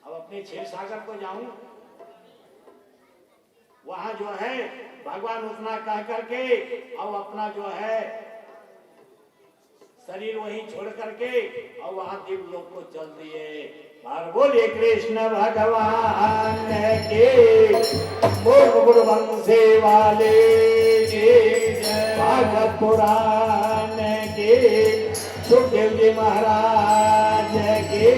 अब अपने क्षीर सागर को जाऊं। वहां जो है भगवान उतना कह करके अब अपना जो है शरीर वहीं छोड़ करके और वहां दिव्य लोक को चल दिए। और बोलिए कृष्ण भगवान के, बोल वंशे वाले के, भागवत पुराण के, सुखदेव जी महाराज के,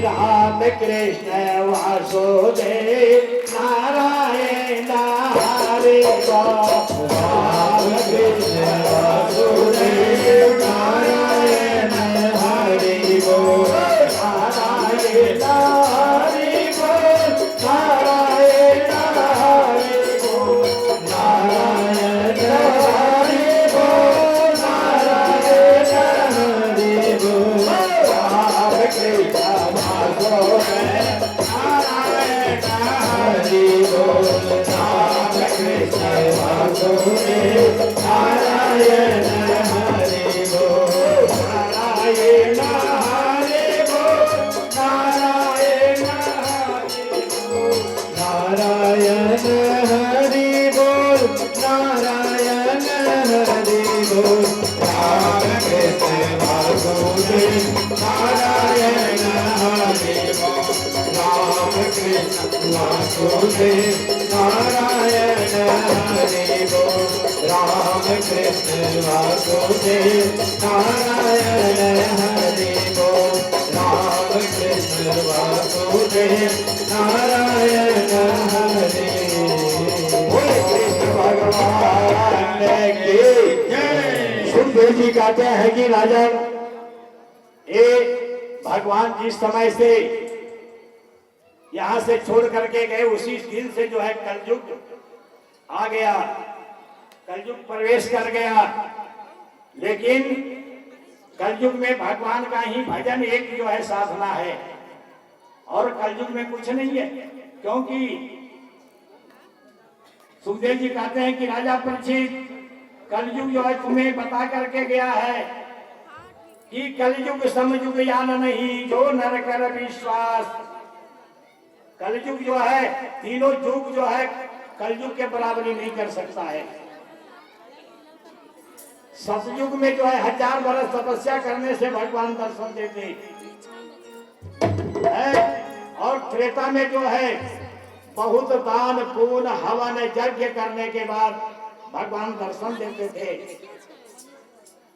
राम कृष्ण वासुदेव नारायण हरे राम कृष्ण वासुदेव नारायण हरे बोल, नारायण हरे बोल, नारायण हरे बोल, नारायण हरे बोल, नारायण हरे बोल, राम कृष्ण वासुदेव नारायण हरे बोल, राम कृष्ण वासुदेव नारायण हरे बोल, नारायण हरे बोल, नारायण हरे बोल, नारायण हरे बोल, नारायण हरे बोल, राम कृष्ण वासुदेव नारायण हरे बोल, राम कृष्ण वासुदेव नारायण हरे बोल, राम कृष्ण वासुदेव नारायण हरे बोल, राम कृष्ण वासुदेव नारायण हरे बोल। कृष्ण भगवान की जय। सुखदेव जी कहते हैं कि राजन, ये भगवान जिस समय से यहां से छोड़ करके गए उसी दिन से जो है कलयुग आ गया, कलयुग प्रवेश कर गया। लेकिन कलयुग में भगवान का ही भजन एक जो है साधना है, और कलयुग में कुछ नहीं है। क्योंकि सुखदेव जी कहते हैं कि राजा परीक्षित, कलयुग जो है तुम्हें बता करके गया है कि कलयुग समयुग यान नहीं, जो नर कर विश्वास। कलयुग जो है तीनों युग जो है कलयुग के बराबरी नहीं कर सकता है। सतयुग में जो है 1000 वर्ष तपस्या करने से भगवान दर्शन देते हैं, और त्रेता में जो है बहुत दान पुण्य हवन यज्ञ करने के बाद भगवान दर्शन देते थे।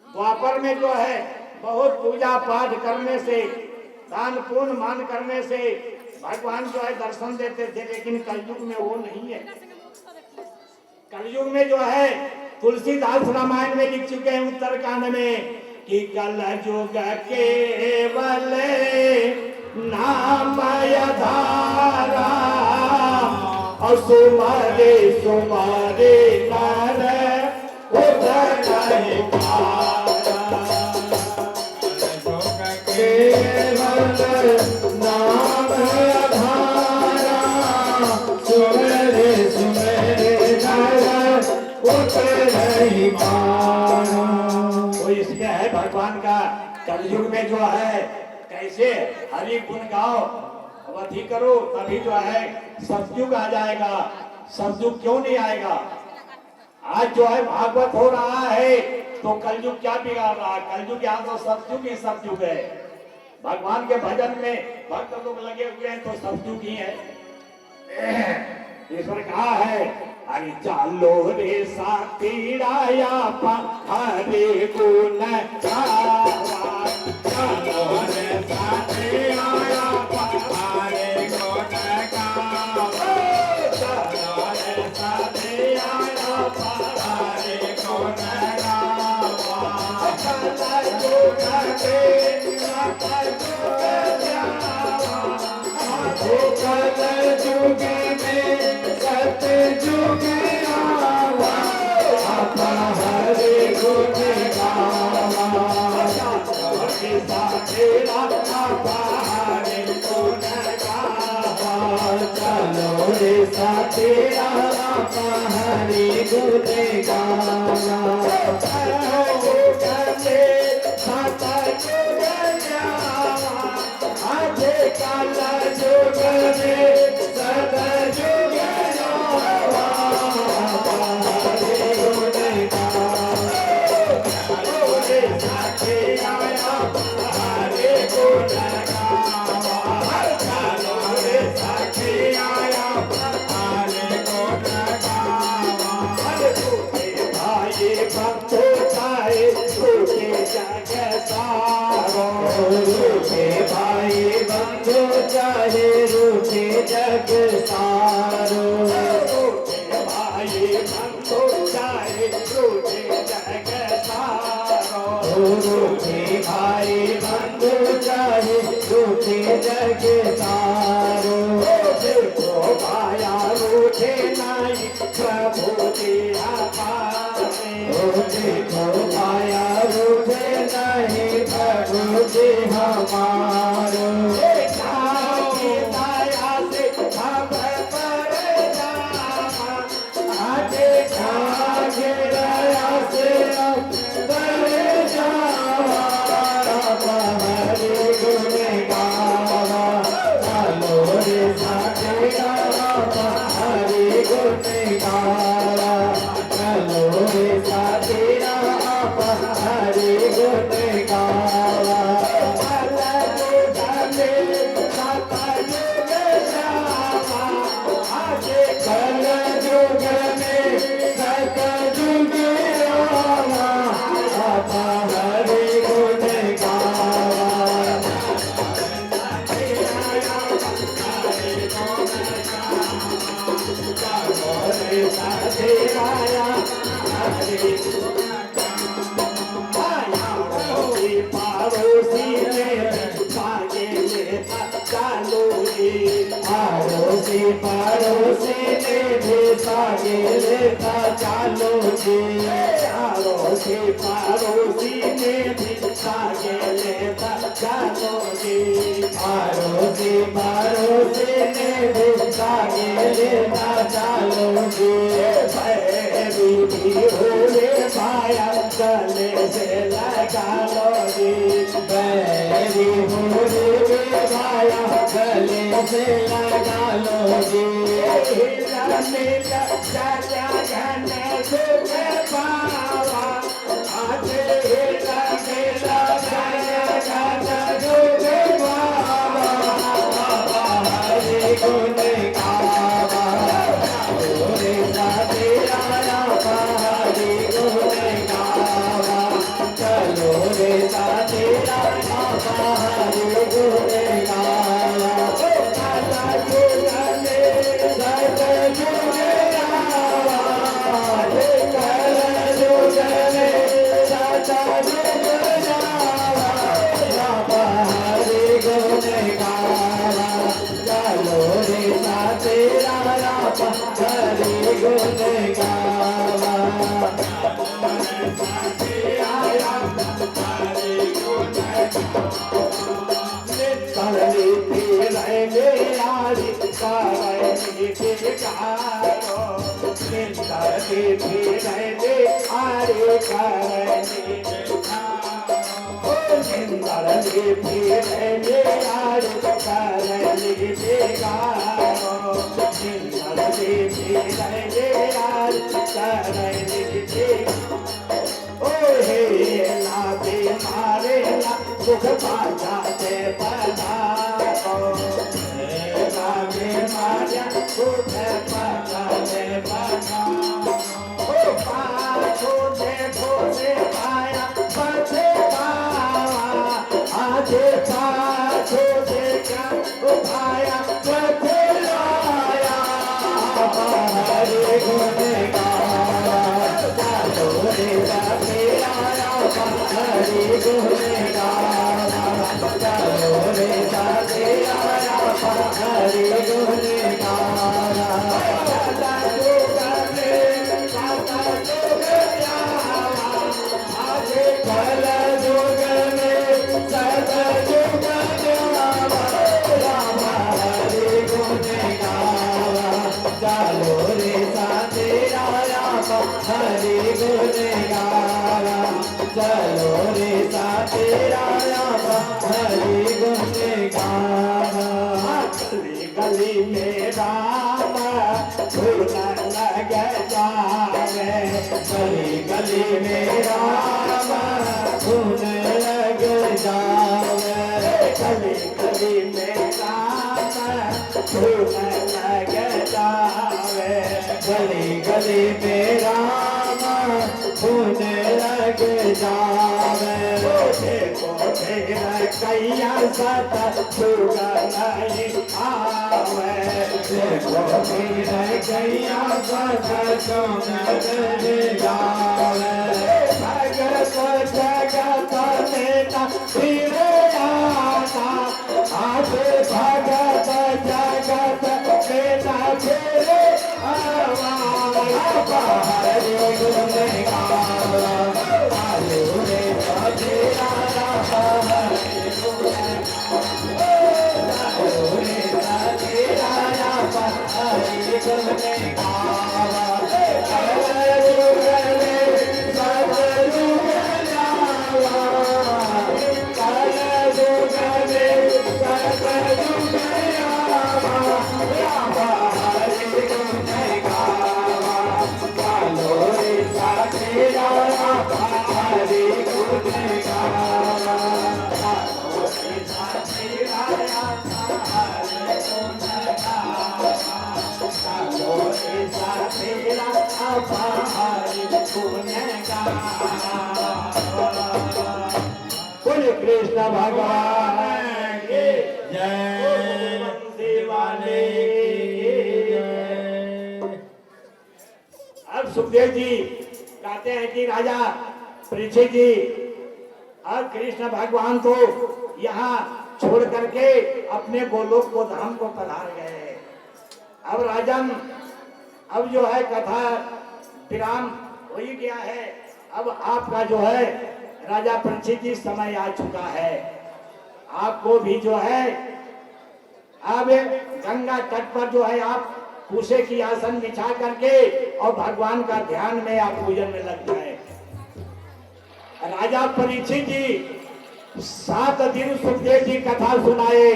द्वापर में जो है बहुत पूजा पाठ करने से, दान पुण्य मान करने से भगवान जो है दर्शन देते थे। लेकिन कलयुग में वो नहीं है। कलयुग में जो है तुलसीदास रामायण में लिख चुके हैं उत्तरकांड में कि कलयुग केवल नाम आधारा और सुमारे सुमारे नर उधर नहीं केवल नाम आधारा सुमेरे सुमेरे नर उतरहि पारा। तो इसमें है भगवान का कलयुग में जो है कैसे हरि गुण गाओ अवधि करो तभी जो है सतयुग आ जाएगा। सतयुग क्यों नहीं आएगा? आज जो है भागवत हो रहा है तो कलयुग क्या बिगाड़ रहा है? कलयुग यहाँ तो सतयुग ही सतयुग है। भगवान के भजन में भक्त लोग लगे हुए हैं तो सतयुग ही है। ईश्वर कहा है अरे चालो रे साथीराया हरे गुण गावा। चालो रे साथीराया हरे गुण गावा। चालो रे साथीराया हरे गुण गावा। कल युग के कल युग जावा। कल युग में सतयुग आवा आपा हरि गुण गावा। चलो रे साथीरा आपा हरि गुण गावा। रूठे भाई बंधु चाहे रूठे जग सारो। रूठे भाई बंधु चाहे रूठे जग सारो। रूठे भाई बंधु चाहे रूठे जग सारो। देखो माया रूठे नहीं प्रभु दिया पाए। देखो माया रूठे नहीं प्रभु जी हमारो। दया से हम पर जावा। आगे आगे दया से तर जावा हरि गुण गावा। चलो रे साथीरा हरि गुण गावा। चलो रे साथीरा हरि गुण गावा। कल युग में सतयुग आवा आपा हरि गुण गावा। आरोसी पड़ोसी ने भी सागे लेता चालो जी। आरोसी पड़ोसी ने भी सागे लेता चालो जी। आरोसी पड़ोसी ने भी सागे लेता चालो जी। भैरी भी होले भाया गले से लगा लो जी। बैरी होले भाया गले से लगा लो जी। गुण गावा रे साथीरा हरि गुण गावा। चलो रे साथीरा हरि गुण गावा। सतयुग आवा कल युग में सतयुग लगे फिरने आरे करने निंदर लगे फिरने आरे करने बेगारो निंदर लगे फिरने आरे करने बेगारो ओ हे लाते मारे ला दुख पाजा दे पधारो हे लाते मारे दुख पाजा दे पधारो ओ पाछो देखो से पाया पछे पावा आजे पाछो देखा उठाया पछे लाया हरे गुण गाया चालो रे हरि गुण गाना चलो रे साथे आया हरि गुण गाना सदा जुग में सदा जुग आवा आजे कल जुग में सदा जुग आवा राम हरि गुण गावा चलो रे साथे आया हरि गुण गावा चलो रे साथे आया हरि गुण गाना गली गली में राम धुन लग जावे गली गली में राम धुन लग जावे गली गली में राम धुन लग जावे गली गली में राम धुन लग जावे देखो फिर कैया सत जुग नहीं आवे देखो फिर कैया सत जुग नहीं जावे भगत जगत नेता फिर आता आज भगत जगत नेता फिर आवा हरि गुण गावा आलू रे साथे आया हरि गुण आलू रे साथे आया हरि गुण गावा जुग में सतयुग आवा जुग में सतयुग आवा राम हरि गुण गावा चलो रे साथे आया हरि गुण गावा चलो रे साथे आया हरि गुण गावा चलो रे साथे आया हरि गुण गावा बोले कृष्ण भगवान की जय शिवाने की जय। अब सुखदेव जी कहते हैं कि राजा परीक्षित जी अब कृष्ण भगवान तो यहाँ छोड़ करके अपने गोलोक को धाम को पधार गए। अब राजन अब जो है कथा विराम हो ही गया है। अब आपका जो है राजा परीक्षित जी समय आ चुका है। आपको भी जो है अब गंगा तट पर जो है आप पूछे की आसन बिछा करके और भगवान का ध्यान में आप पूजन में लग जाए। राजा परीक्षित जी 7 दिन सुखदेव जी कथा सुनाए,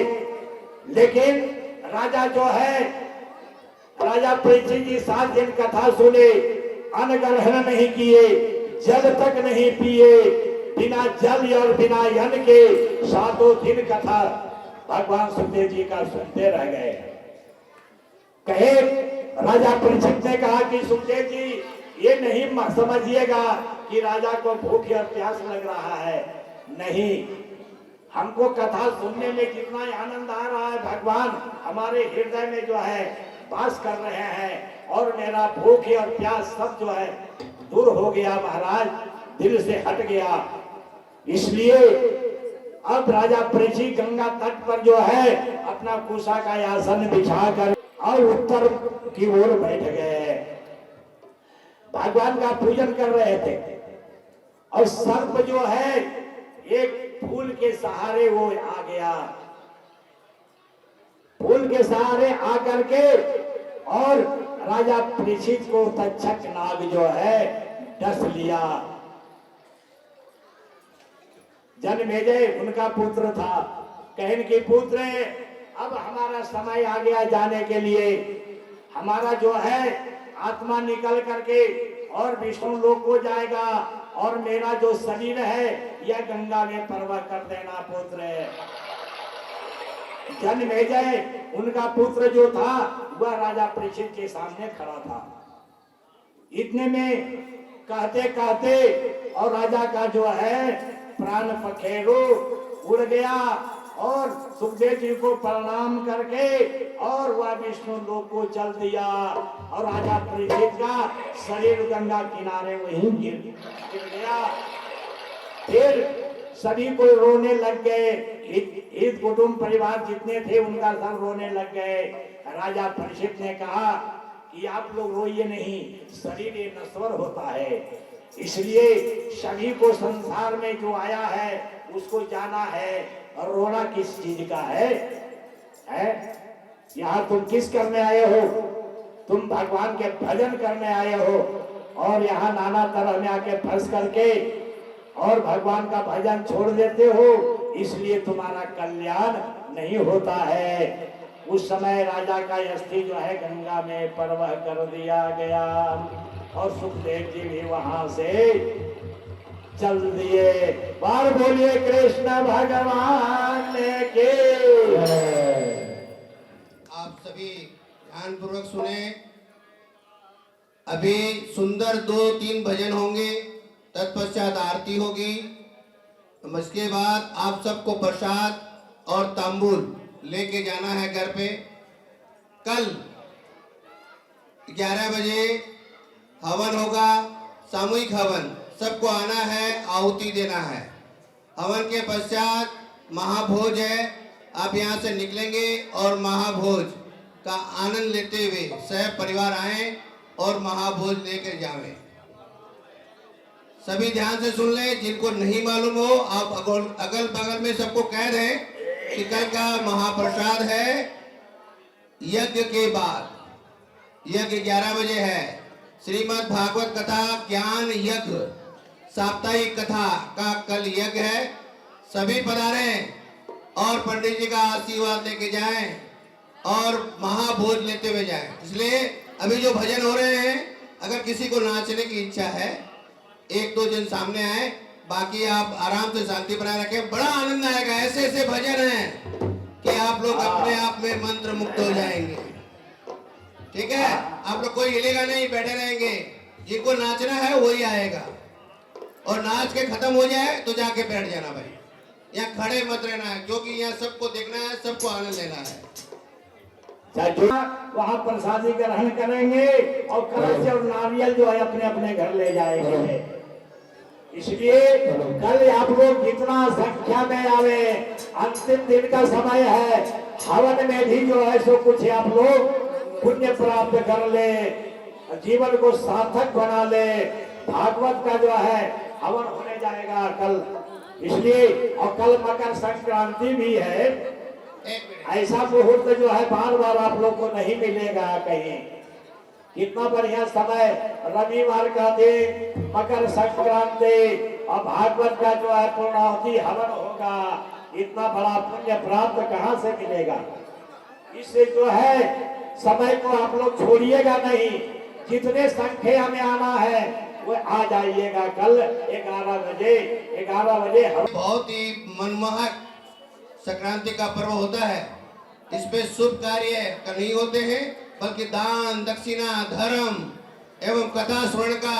लेकिन राजा जो है राजा परीक्षित जी 7 दिन कथा सुने, अन्न ग्रहण नहीं किए, जल तक नहीं पिए, बिना जल और बिना अन्न के 7 दिन कथा भगवान सुखदेव जी का सुनते रह गए। कहे राजा परीक्षित ने कहा कि सुखदेव जी ये नहीं समझिएगा कि राजा को भूख और प्यास लग रहा है, नहीं, हमको कथा सुनने में जितना आनंद आ रहा है भगवान हमारे हृदय में जो है वास कर रहे हैं और मेरा भूख और प्यास सब जो है दूर हो गया महाराज, दिल से हट गया। इसलिए अब राजा परीक्षित गंगा तट पर जो है अपना कुशा का आसन बिछाकर और उत्तर की ओर बैठ गए, भगवान का पूजन कर रहे थे। और सर्प जो है एक फूल के सहारे वो आ गया, फूल के सहारे आकर के और राजा परीक्षित को तक्षक नाग जो है डस लिया। जन्मेजय उनका पुत्र था। कहन की पुत्र, अब हमारा समय आ गया जाने के लिए। हमारा जो है आत्मा निकल करके और विष्णु लोक को जाएगा और मेरा जो शरीर है यह गंगा में प्रवाह कर देना पुत्र। जन्मेजय उनका पुत्र जो था वह राजा परीक्षित के सामने खड़ा था। इतने में कहते कहते और राजा का जो है प्राण पखेरु उड़ गया और सुखदेव जी को प्रणाम करके और वह विष्णु लोक को चल दिया और राजा परीक्षित का शरीर गंगा किनारे वहीं गिर गया। फिर सभी को रोने लग गए। हित कुटुंब परिवार जितने थे उनका सब रोने लग गए। राजा परीक्षित ने कहा कि आप लोग रोइए नहीं, शरीर ये नश्वर होता है, इसलिए सभी को संसार में जो आया है उसको जाना है। और रोना किस चीज का है? यहाँ तुम किस करने आए हो? तुम भगवान के भजन करने आए हो और यहाँ नाना तरह में आके फंस करके और भगवान का भजन छोड़ देते हो, इसलिए तुम्हारा कल्याण नहीं होता है। उस समय राजा का अस्थि जो है गंगा में प्रवाह कर दिया गया और सुखदेव जी भी वहां से चल दिए। बार बोलिए कृष्ण भगवान के। आप सभी ध्यान पूर्वक सुने। अभी सुंदर 2-3 भजन होंगे, तत्पश्चात आरती होगी। उसके बाद आप सबको प्रसाद और तांबूल लेके जाना है घर पे। कल 11 बजे हवन होगा, सामूहिक हवन। सबको आना है, आहुति देना है। हवन के पश्चात महाभोज है। आप यहाँ से निकलेंगे और महाभोज का आनंद लेते हुए सह परिवार आए और महाभोज लेकर जावें। सभी ध्यान से सुन लें। जिनको नहीं मालूम हो आप अगल बगल में सबको कह दें कि कल का महाप्रसाद है यज्ञ के बाद। यज्ञ 11 बजे है। श्रीमद् भागवत कथा ज्ञान यज्ञ साप्ताहिक कथा का कल यज्ञ है। सभी पधारे और पंडित जी का आशीर्वाद लेके जाएं और महाभोज लेते हुए जाएं। इसलिए अभी जो भजन हो रहे हैं, अगर किसी को नाचने की इच्छा है 1-2 जन सामने आए, बाकी आप आराम से शांति बनाए रखें। बड़ा आनंद आएगा। ऐसे ऐसे भजन हैं कि आप लोग अपने आप में मंत्र मुक्त हो जाएंगे। ठीक है, आप लोग कोई हिलेगा नहीं, बैठे रहेंगे। जिनको नाचना है वही आएगा और नाच के खत्म हो जाए तो जाके बैठ जाना भाई। यहाँ खड़े मत रहना है, क्योंकि यहाँ सबको देखना है, सबको आनंद लेना है। वहाँ प्रसादी ग्रहण करेंगे और कलश और नारियल जो है अपने अपने घर ले जाएंगे। इसलिए कल आप लोग जितना संख्या में आवे, अंतिम दिन का समय है। हवन में भी जो है सो कुछ आप लोग पुण्य प्राप्त कर ले, जीवन को सार्थक बना ले। भागवत का जो है हवन होने जाएगा कल, इसलिए। और कल मकर संक्रांति भी है। ऐसा मुहूर्त जो है बार बार आप लोग को नहीं मिलेगा कहीं। कितना बढ़िया समय, रविवार का दिन, मकर संक्रांति और भागवत का जो है पूर्णाहुति हवन होगा। इतना बड़ा पुण्य प्राप्त कहाँ से मिलेगा? इससे जो है समय को आप लोग छोड़िएगा नहीं। जितने संख्या में आना है वो आ जाइएगा कल 11 बजे। बहुत ही मनमोहक संक्रांति का पर्व होता है। इस पे शुभ कार्य नहीं होते हैं, बल्कि दान दक्षिणा धर्म एवं कथा श्रवण का।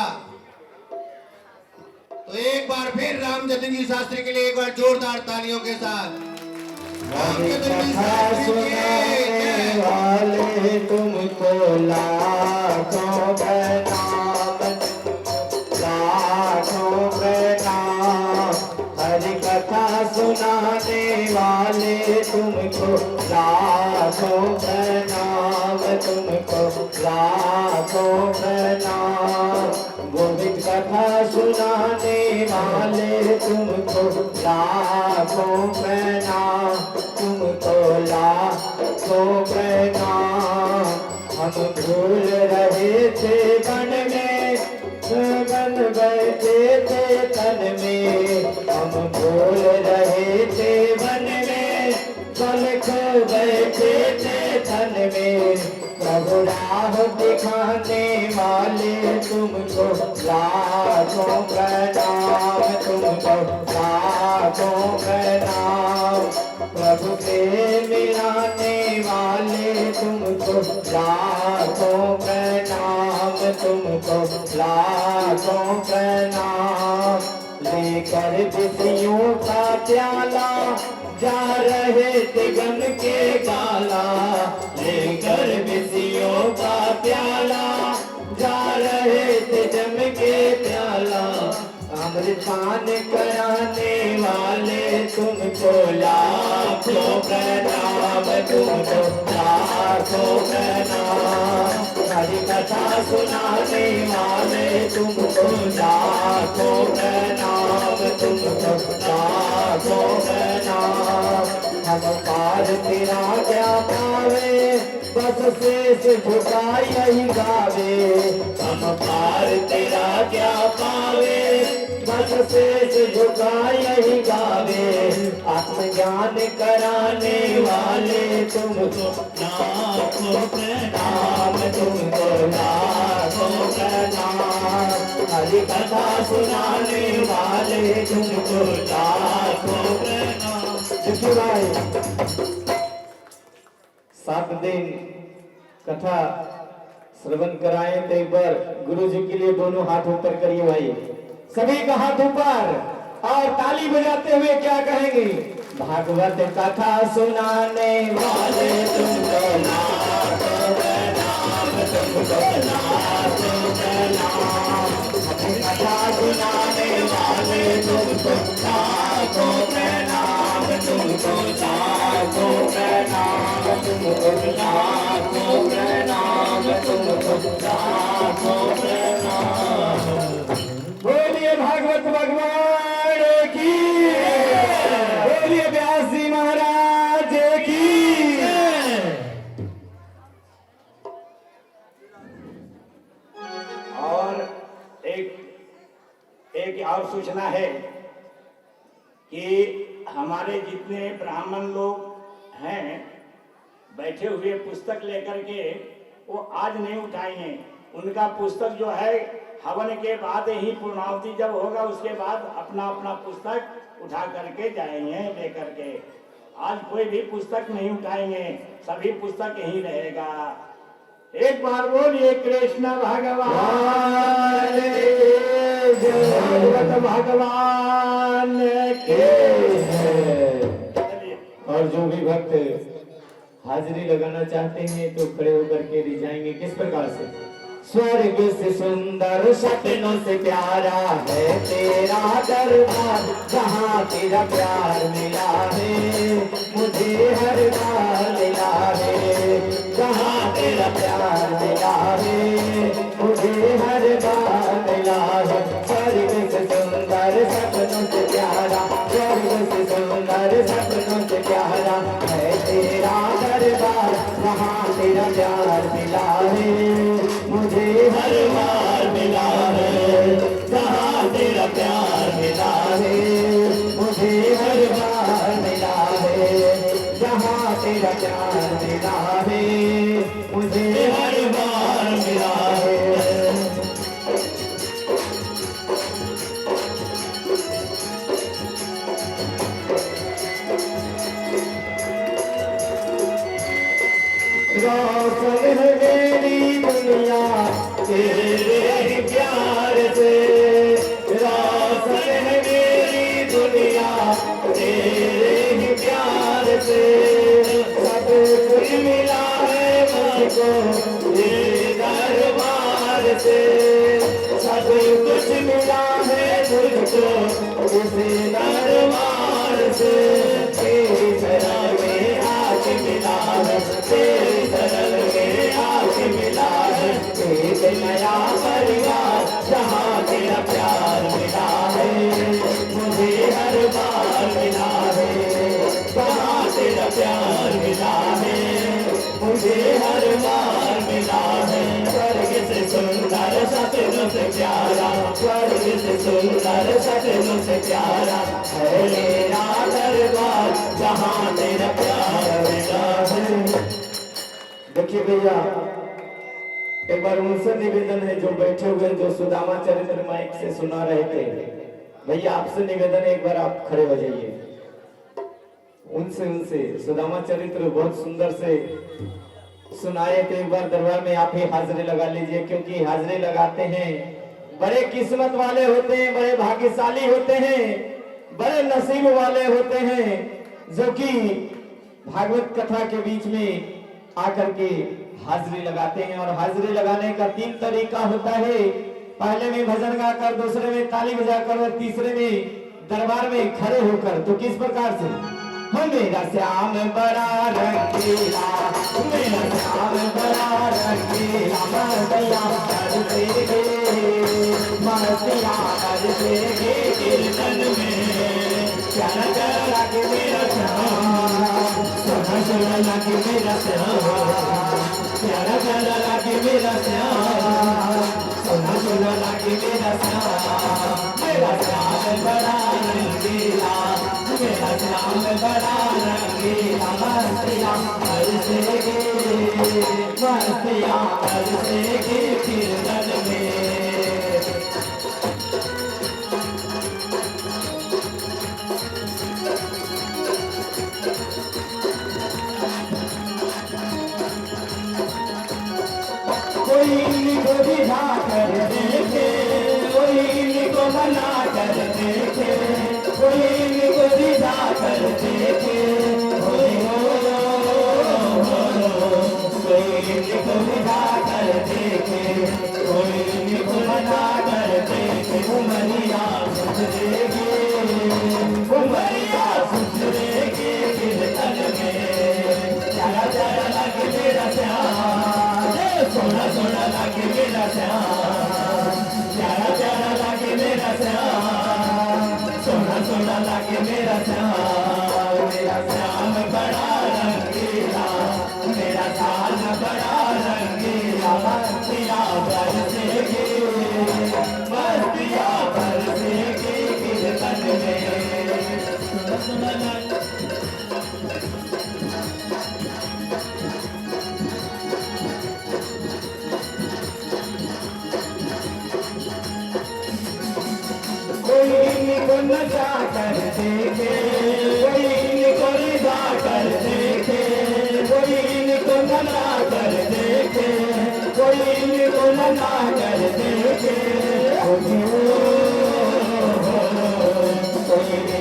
तो एक बार फिर रामचंद्र जी शास्त्री के लिए एक बार जोरदार तालियों के साथ। रामचंद्र जी शास्त्री के वाले तुमको लाखों प्रणाम, लाखों प्रणाम। हरि कथा सुनाने वाले तुमको लाखों प्रणाम, तुमको लाखों प्रणाम। गोविंद कथा सुनाने वाले तुमको लाखों प्रणाम, तुमको लाखों प्रणाम। हम भूल रहे थे वन में, गगन बैठे थे तन में। हम भूल रहे थे वन में, कल खो बैठे थे तन में। प्रभु राह दिखाने वाले तुमको लाखों प्रणाम, तुमको लाखों प्रणाम। प्रभु से मिलाने वाले तुमको लाखों प्रणाम, तुमको लाखों प्रणाम। लेकर विषयों का प्याला जा रहे थे गम के गाला, लेकर विषयों का प्याला जा रहे थे जम के प्याला। अमृतान कराने वाले तुमको लाखों प्रणाम, तुमको लाखों प्रणाम। हरि कथा सुनाने वाले तुमको लाखों प्रणाम, तुमको लाखों प्रणाम। हम पार तेरा क्या पावे, बस शेष झुका यही गावे। हम पार तेरा क्या पावे, बस शेष झुका यही गावे। आत्मज्ञान कराने वाले तुमको लाखों प्रणाम, तुमको लाखों प्रणाम। हरि कथा सुनाने वाले तुमको लाखों प्रणाम। देखिए भाई, 7 दिन कथा श्रवण कराए तो एक बार गुरु जी के लिए दोनों हाथ ऊपर करिए भाई, सभी का हाथ ऊपर और ताली बजाते हुए क्या कहेंगे? भागवत कथा सुनाने वाले तुमको लाखों प्रणाम, तुमको लाखों प्रणाम। कथा सुनाने वाले तुमको लाखों प्रणाम, तुमको लाखों प्रणाम, तुमको लाखों प्रणाम, तुमको लाखों प्रणाम। बोलिए भागवत भगवान की, बोलिए व्यास जी महाराज की। और एक और सूचना है कि हमारे जितने ब्राह्मण लोग हैं बैठे हुए पुस्तक लेकर के, वो आज नहीं उठाएंगे। उनका पुस्तक जो है हवन के बाद ही पूर्णाहुति जब होगा उसके बाद अपना अपना पुस्तक उठा करके जाएंगे लेकर के। आज कोई भी पुस्तक नहीं उठाएंगे, सभी पुस्तक यही रहेगा। एक बार बोलिए कृष्ण भगवान भागवत भगवान के। और जो भी भक्त हाजिरी लगाना चाहते हैं तो खड़े होकर के रिझाएंगे। किस प्रकार से? स्वर्ग से सुंदर सपनों से प्यारा है तेरा दरबार, जहाँ तेरा प्यार मिला है मुझे हर बार मिला है। जहाँ तेरा प्यार मिला है मुझे हर बार मिला है। स्वर्ग से सुंदर सपनों से प्यारा, स्वर्ग से सुंदर सपनों से प्यारा है तेरा दरबार, जहाँ तेरा प्यार मिला है मुझे हर बार मिला है। जहाँ तेरा प्यार मिला है मुझे हर बार मिला है। जहाँ तेरा प्यार मिला है मुझे हर बार मिला है। रोशन है मेरी दुनिया तेरे प्यार से, रोशन है मेरी दुनिया तेरे प्यार से। सब कुछ मिला है मुझको तेरे दरबार से, सब कुछ मिला है मुझको उसे दरबार से। तेरी शरण में आके मिला है, तेरी शरण में आके मिला है एक नया परिवार, जहाँ तेरा प्यार मिला है मुझे हर बार मिला है। जहाँ तेरा प्यार मिला है मुझे हर बार मिला सचमुच प्यारा, स्वर्ग से सुंदर सचमुच प्यारा है मेरा दरबार, जहाँ तेरा प्यार मिला है। देखिए भैया, एक बार उनसे निवेदन है जो बैठे हुए जो सुदामा चरित्र माइक से सुना रहे थे, भैया आपसे निवेदन है एक बार आप खड़े हो जाइए। उनसे सुदामा चरित्र बहुत सुंदर से सुनाए थे, एक बार दरबार में आप ही हाजिरी लगा लीजिए, क्योंकि हाजिरी लगाते हैं बड़े किस्मत वाले होते हैं, बड़े भाग्यशाली होते हैं, बड़े नसीब वाले होते हैं जो कि भागवत कथा के बीच में आकर के हाजिरी लगाते हैं। और हाजिरी लगाने का 3 तरीका होता है, पहले में भजन गाकर, दूसरे में ताली बजाकर और तीसरे में दरबार में खड़े होकर। तो किस प्रकार से? मेरा श्याम बड़ा रंगीला, मेरा श्याम बड़ा रंगीला, मस्तियाँ करते गे, मस्तियाँ करते गे कीर्तन में, प्यारा प्यारा लागे मेरा श्याम, सोना सोना लागे मेरा श्याम, प्यारा प्यारा लागे मेरा श्याम, सोना सोना लागे मेरा श्याम, मेरा श्याम बड़ा रंगीला, मेरा श्याम बड़ा रंगीला, मस्तियाँ करते गे, मस्तियाँ करते गे कीर्तन में। कोई इनको रिझा कर देखे, कोई इनको मना कर देखे, कोई इनको रिझा कर देखे, कोई इनको रिझा कर देखे, कोई इनको मना कर देखे, उमरिया सुधरेगी, उमरिया सुधरेगी कीर्तन में, प्यारा प्यारा लगे मेरा श्याम, सोना सोना लागे मेरा श्याम, प्यारा प्यारा लागे मेरा श्याम, सोना सोना लागे मेरा श्याम, मेरा श्याम बड़ा रंगीला, मेरा श्याम बड़ा रंगीला, मस्तियाँ बरसेगी, मस्तियाँ बरसेगी कीर्तन में। सोना सोना लागे कोई इनको नचा कर देखे, कोई इनको रिझा कर देखे, कोई इनको मना कर देखे, कोई इनको मना कर देखे, कोई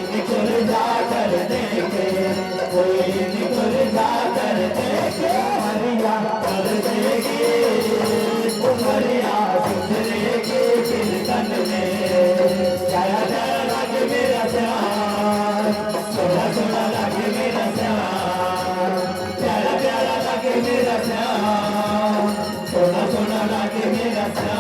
इनको रिझा कर देखे, कोई इनको रिझा कर देखे, उमरिया कर देगी, उमरिया सुधरेगी कीर्तन में, प्यारा प्यारा लागे मेरा श्याम, सोना सोना लागे मेरा श्याम, प्यारा प्यारा लागे मेरा श्याम, सोना सोना लागे मेरा श्याम।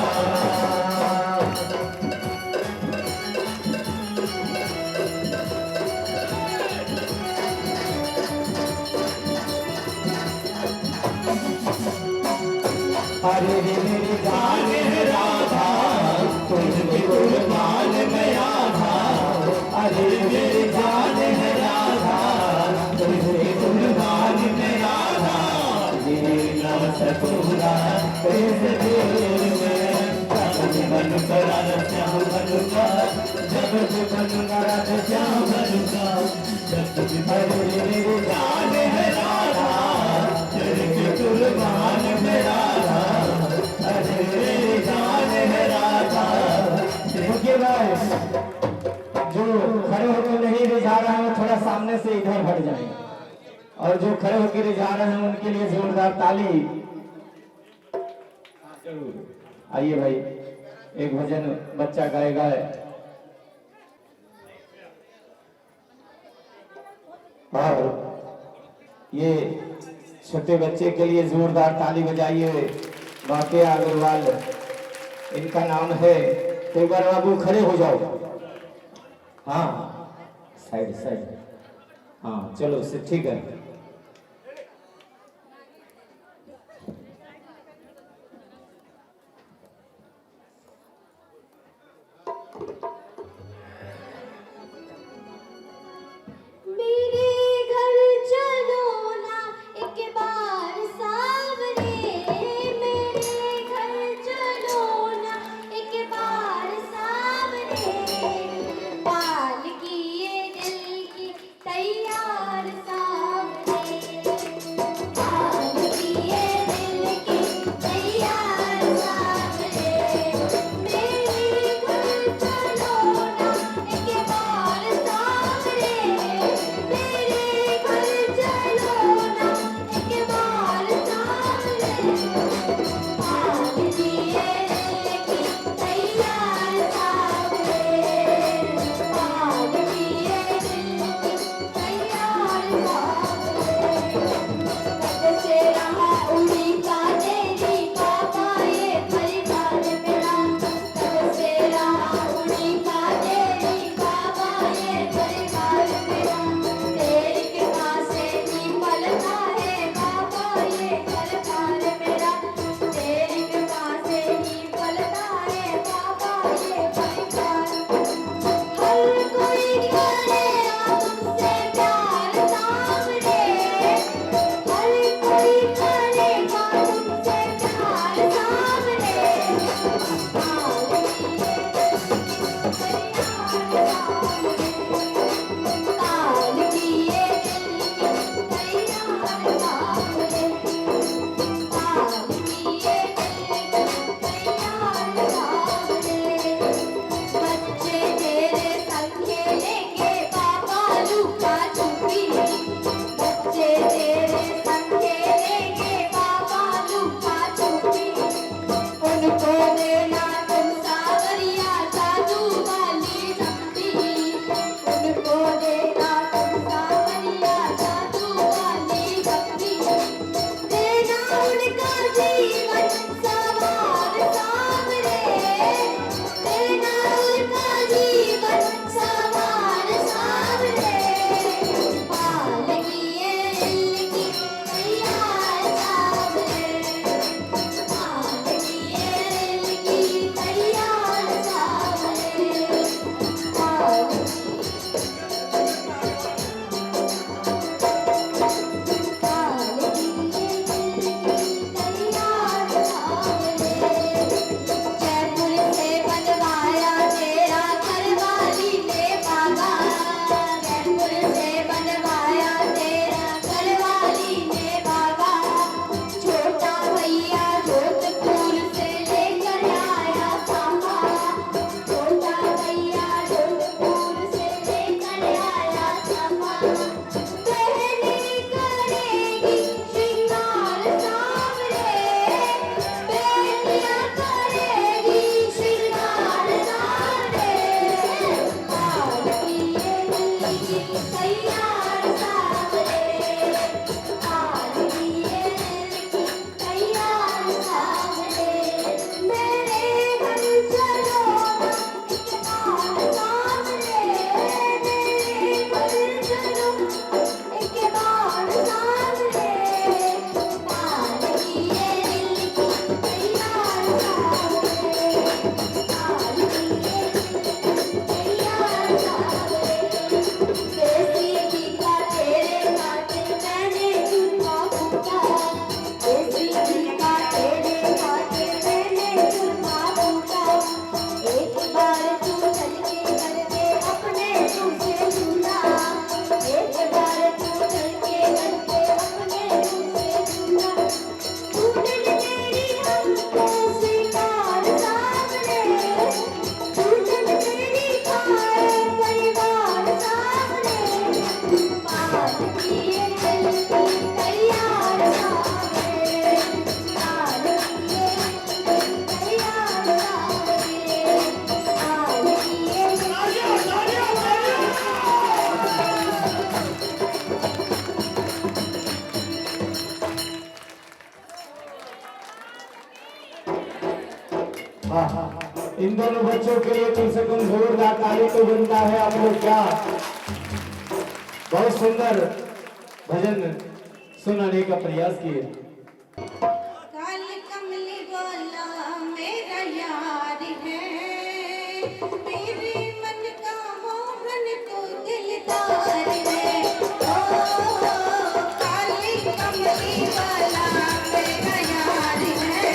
अरे रे मेरी जान है राधा, तुझे कुर्बान मैं आधा, अरे मेरी जान है राधा, तुझे कुर्बान मैं आधा, जीना सकूंगा कैसे दूर में, जब बनूंगा श्याम बनूंगा, जब बनूंगा श्याम बनूंगा, जब मेरी जान है राधा, तेरे कुर्बान मैं आधा, अरे मेरी जान है राधा। देखिए भाई, जो खड़े होकर नहीं रिझा रहे हैं थोड़ा सामने से इधर हट जाए, और जो खड़े होकर रिझा रहे हैं उनके लिए जोरदार ताली। आइए भाई, एक भजन बच्चा गाएगा। और ये छोटे बच्चे के लिए जोरदार ताली बजाइए। वाकया अग्रवाल इनका नाम है। तो एक बार बाबू खड़े हो जाओ। हाँ साइड साइड, हाँ चलो से ठीक है। तैयार सावरे भाग किए दिल की तैयार सावरे मेरे घर चलो ना एक बार सावरे मेरे घर चलो ना एक बार सावरे भाग किए दिल की तैयार सावरे भाग किए दिल की तैयार सावरे कब से रहा उड़ी का तेरी पापा ये परिवार मेरा कब से रहा उड़ी का तेरी पापा ये परिवार मेरा तेरी कृपा से ही पलता है पापा ये परिवार मेरा तेरी कृपा से ही पलता है पापा ये परिवार हर कोई करेगा तुमसे प्यार सावरे हर कोई करेगा तुमसे प्यार सावरे काल किए दिल की तैयार सावरे काल किए दिल की तैयार सावरे बच्चे तेरे संग खेलेंगे पापा लुका छुपी बच्चे तेरे संग खेलेंगे पापा लुका छुपी उनको देना तुम सावरिया जादू वाली शक्ति उनको देना तुम सावरिया जादू वाली शक्ति देना उनका जीवन सवार सावरे देना उनका जीवन सवार सावरे पाल किए दिल की तैयार सावरे पाल किए दिल की तैयार सावरे पाल काल किए दिल की तैयार सावरे जयपुर से बनवाया तेरा घरवाली ने बाबा जयपुर से बनवाया तेरा घरवाली ने बाबा छोटा भैया जोधपुर से लेकर आया सामा छोटा भैया जोधपुर से लेकर आया सामा पहले करेगी श्रृंगार सावरे बेटियां करेगी श्रृंगार सावरे पाल किए दिल की तैयार सावरे पाल किए दिल की तैयार सावरे मेरे घर चलो ना एक बार सावरे मेरे घर चलो एक बार सावरे पाल किए दिल की तैयार सावरे पाल किए दिल की तैयार सावरे देसी घी का तेरे खातिर मैंने चूल्हा फूका देसी घी का तेरे खातिर मैंने चूल्हा फूका एक बार तू चल के करके अपने मुंह से झूला एक बार तू चल के करके अपने मुंह से झूला तूने तेरी हमको स्वीकार सावरे तूने तेरी खाए परिवार सावरे पाल किए दिल की तैयार सावरे पाल किए दिल की तैयार सावरे पाल किए इन दोनों बच्चों के लिए कम से कम जोरदार ताली तो बनता है। आप लोग क्या बहुत सुंदर भजन सुनाने का प्रयास किए। काल कमली बोला मेरा यार है मेरे मन का मोहन तो दिलदार है ओ काली कमली वाला मेरा यार है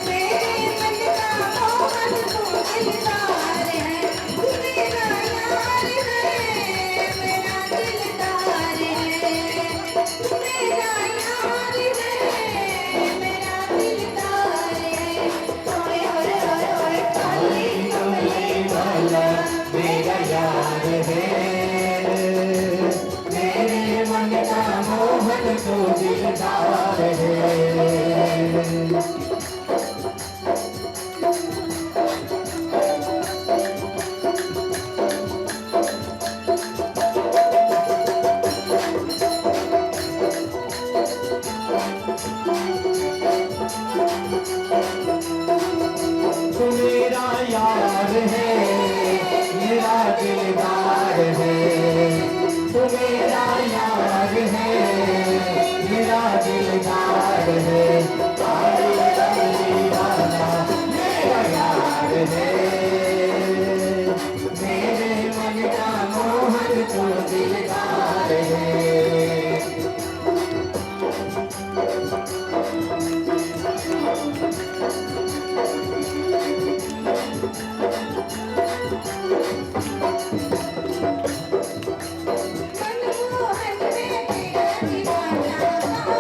मेरे मन का मोहन तो दिलदार है मेरा यार है मेरा दिल मेरा यार है, मेरा दिलदार है। काली कमली वाला मेरा यार है, मेरे मन का मोहन तो दिलदार है। मनमोहन में तेरा दीवाना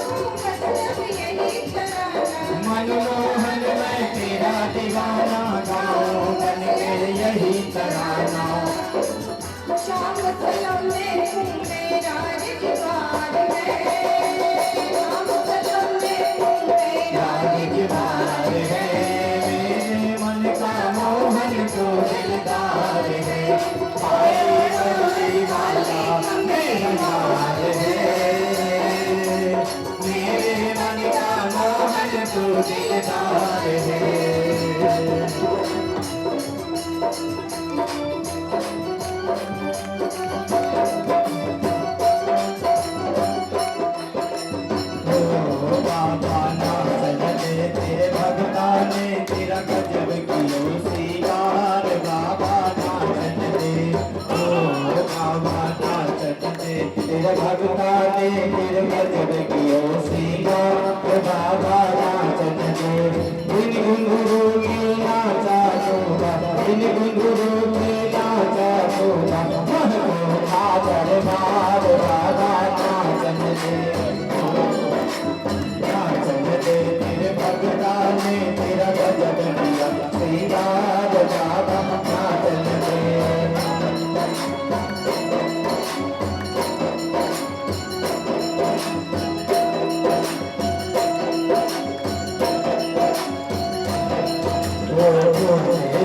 हूँ, मतलब यही तराना। मनमोहन मैं तेरा दीवाना गाऊं बन के यही तराना। शाम कलम में तू मेरा रिजवान है, शाम कलम में तू मेरा दिलदार है, मेरे मन का मोहन तो दिलदार है। हाय कमली वाला मेरा यार है, मेरे मन का मोहन तो दिलदार है। बाबा नाचन दे तेरे भगता ने तेरा गजब कियो श्रृंगार। बाबा नाचन दे, ओ बाबा नाचन दे तेरे भगता ने तेरे गजब कियो श्रृंगार। बाबा नाचन दे इन घुंघरू की नाचा शोभा, इन घुंघरू की नाचा शोभा, मन को खाकर बाब बाबा नाचन दे। नाचन दे तेरे भगता ने तेरा गजब किया श्रृंगार। बाबा नाचन दे।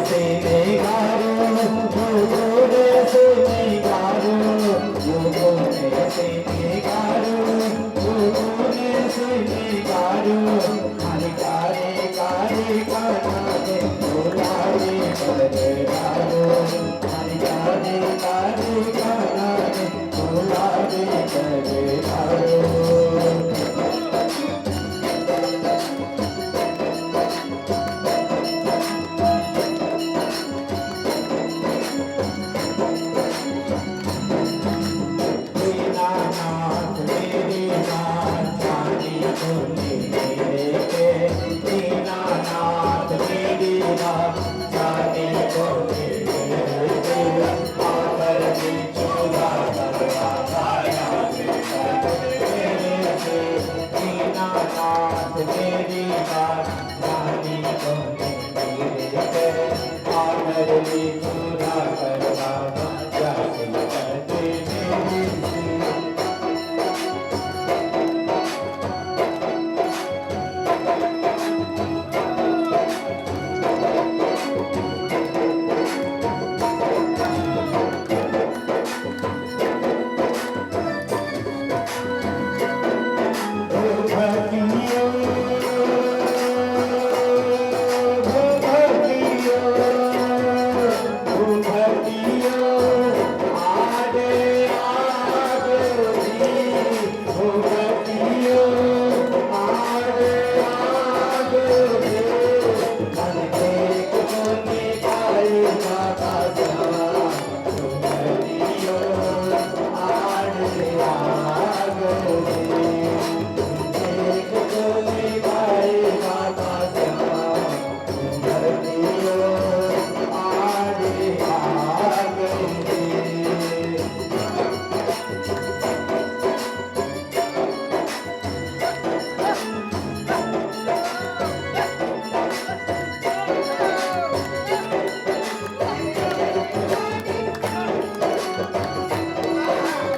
से निगारो से निगारो, से निगारो, से निगारो। हरे कारे कारे काना दे बोलारे बलगारो, हरे कारे कारे काना दे बोलारे बलगारो। दीनानाथ मेरी नाथ जानी बोले के, दीनानाथ मेरी नाथ जानी बोले के। आकर भी चोरा करवा पाया मेरे से, दीनानाथ मेरी नाथ जानी बोले के। आकर भी चोरा करवा पाया मेरे से।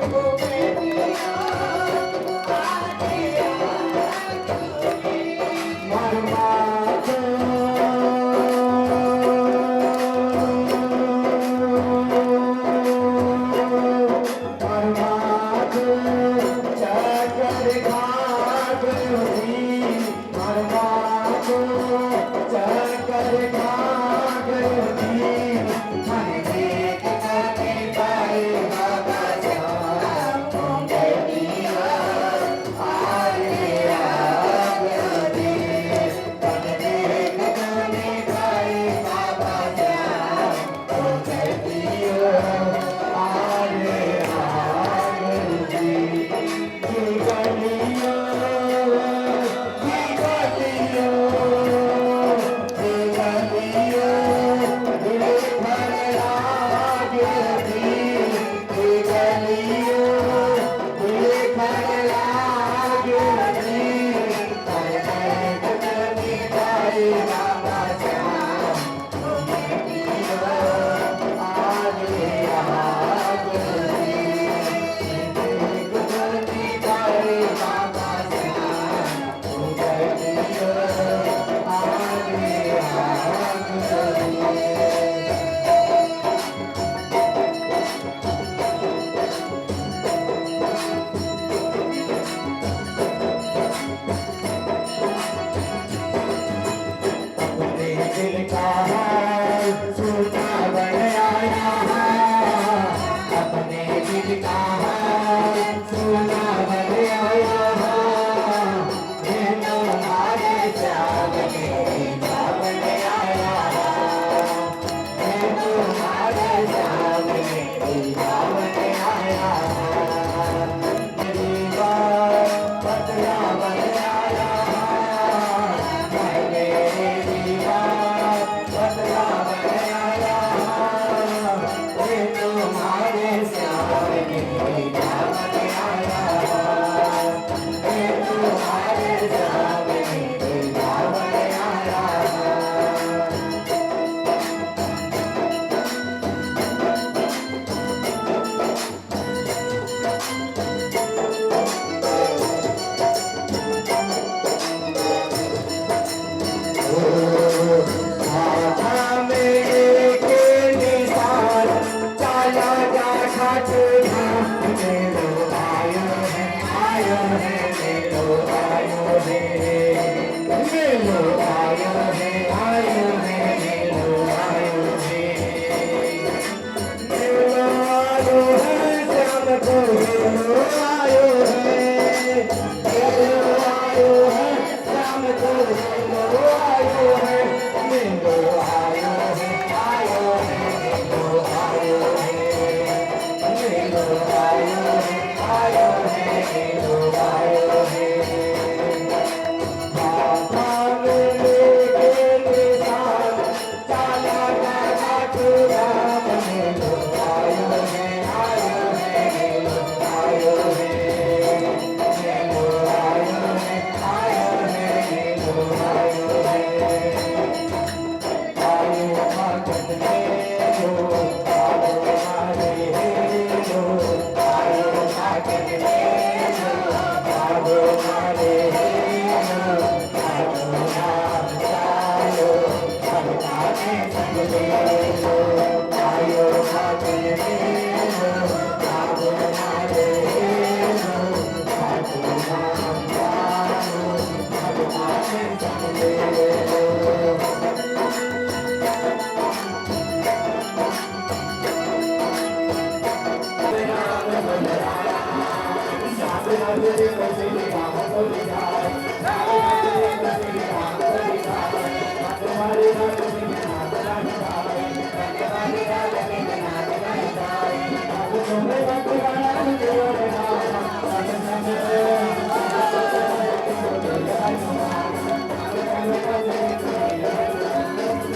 वो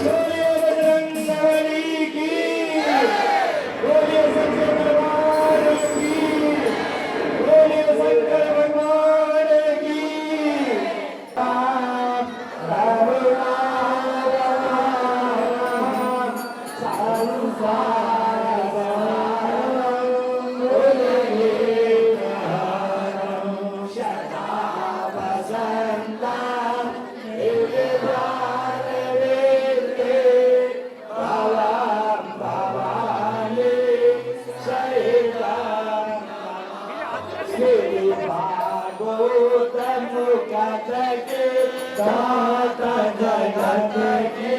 बोलिए बजरंगबली की, बोलिए शंकर भगवान की, बोलिए शंकर भगवान की। राम राम राम राम, संसार दाता जगत की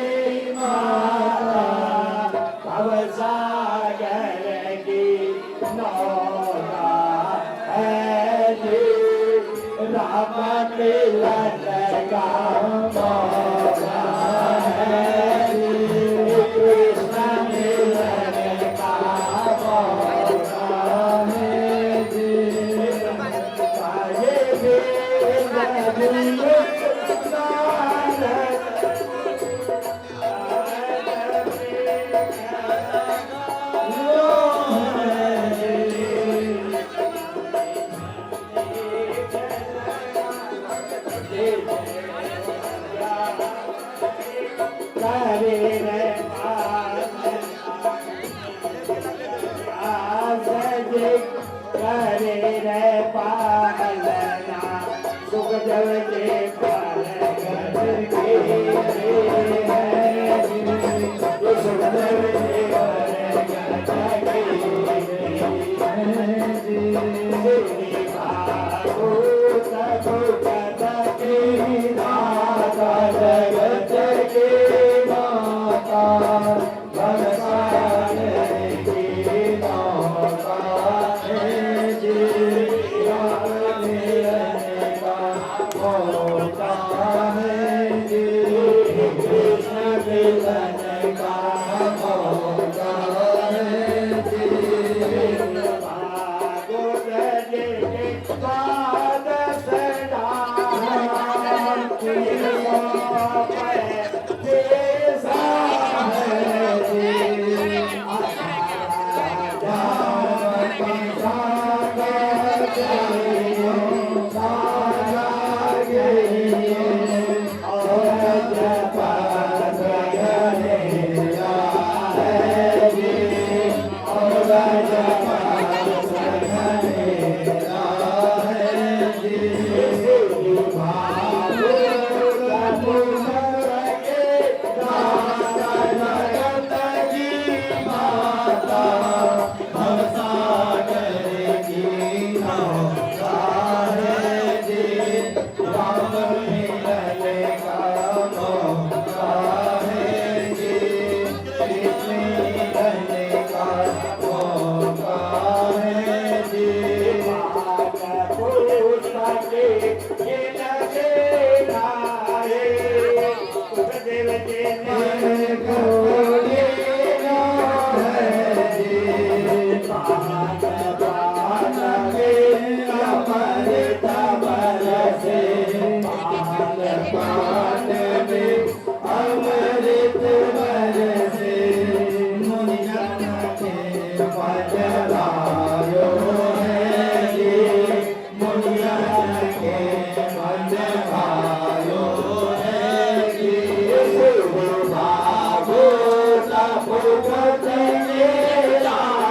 माता, भव सागर की नौका है जी, राम मिलन का मौका है जी, कृष्ण मिलन का मौका है जी। करे रे पालना, सुख जल के पाल के सुख जल के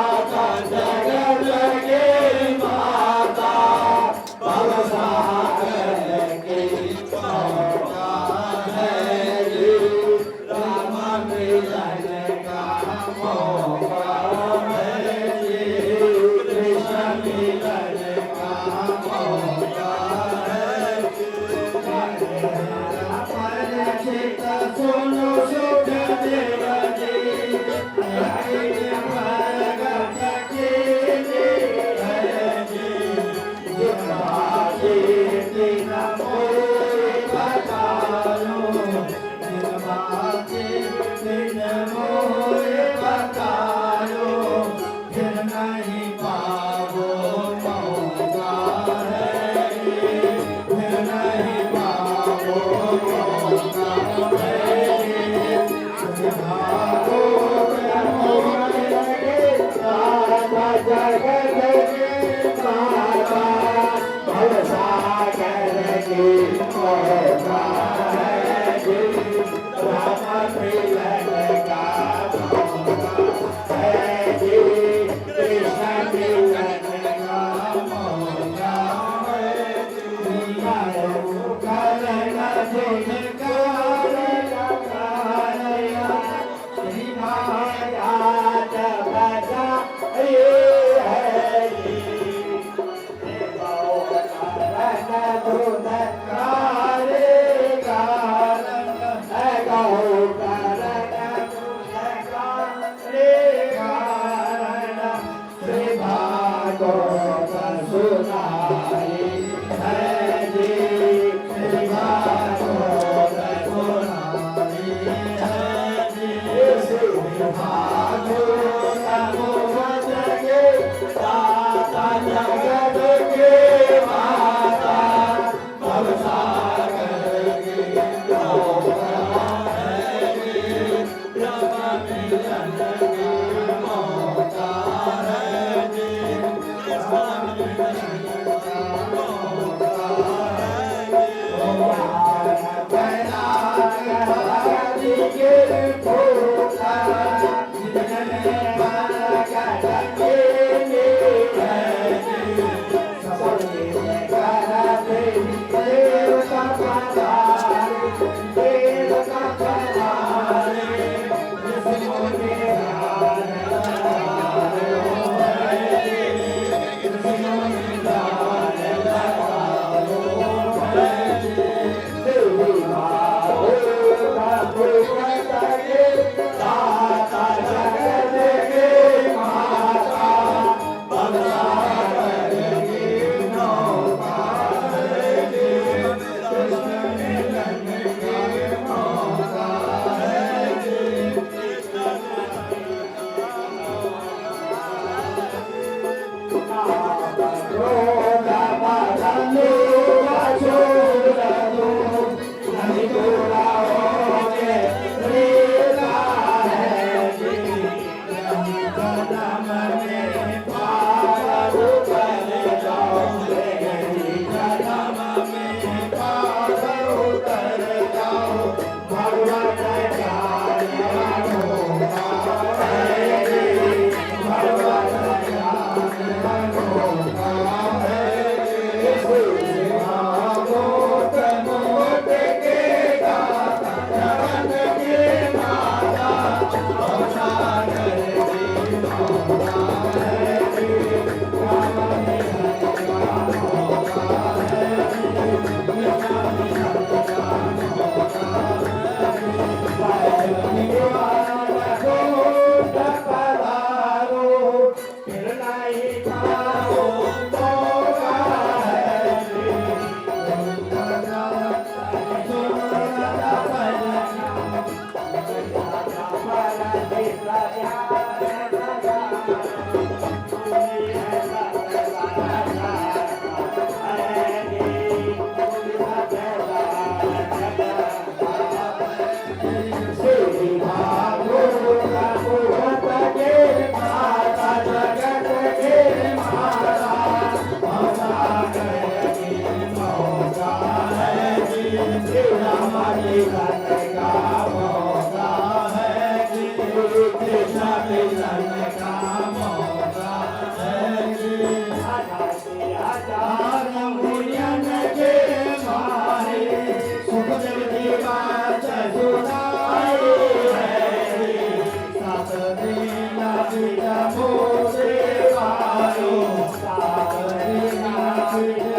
माता जगत के माता, तेरी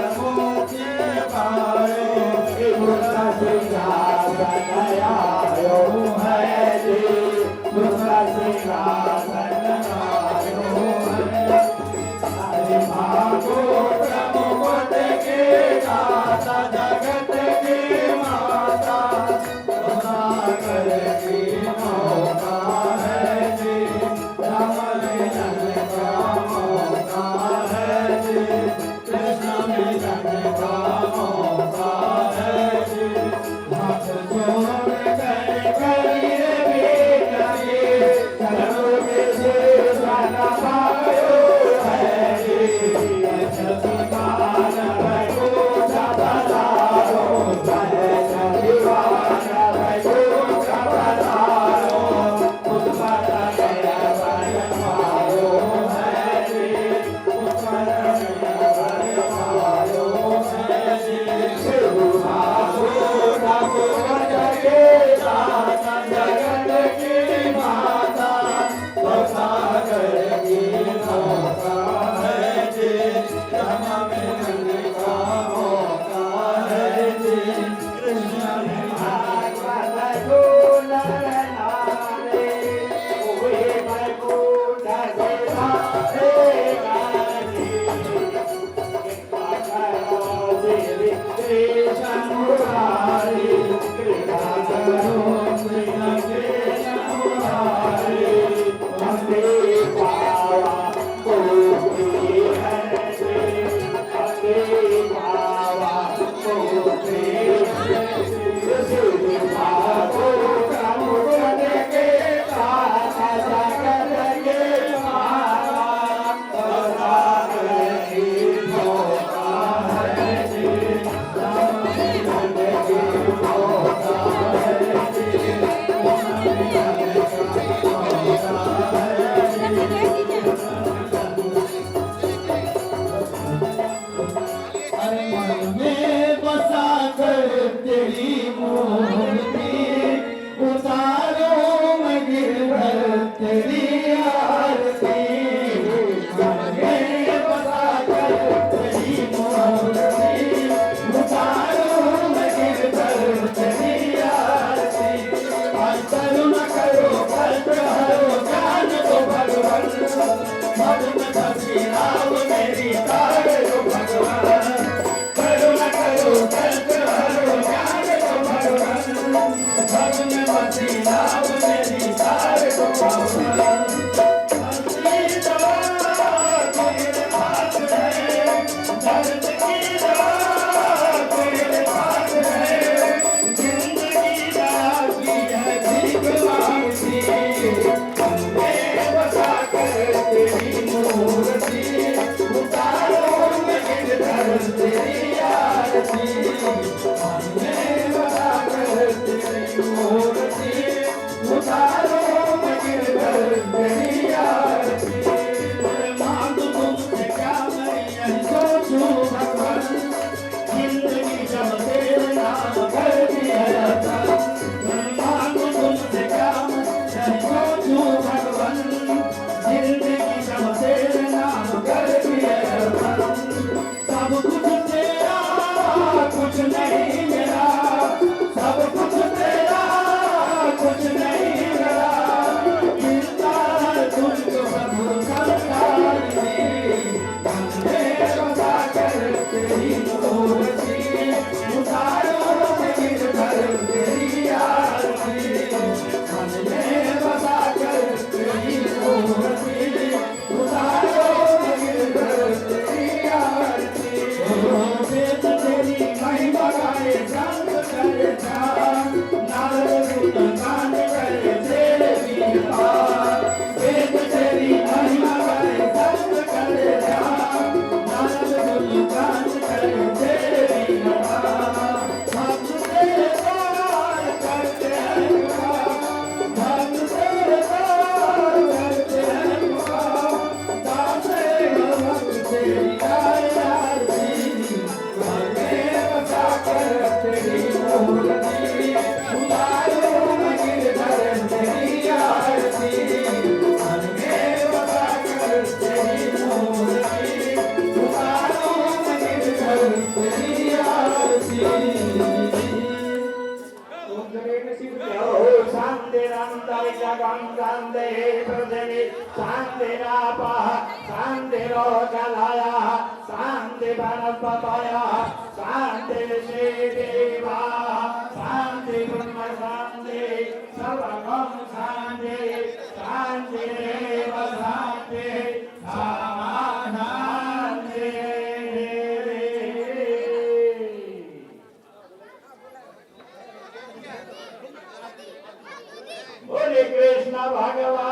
महिमा तेरी आरती शांति पृथ्वी शांतिरापः शांतिरोजलाया शांति वनस्पतयः शांति देवा शांति ब्रह्म शांति सर्वगम शांति शांति देव शांति सामा शांति बोले कृष्ण भगवान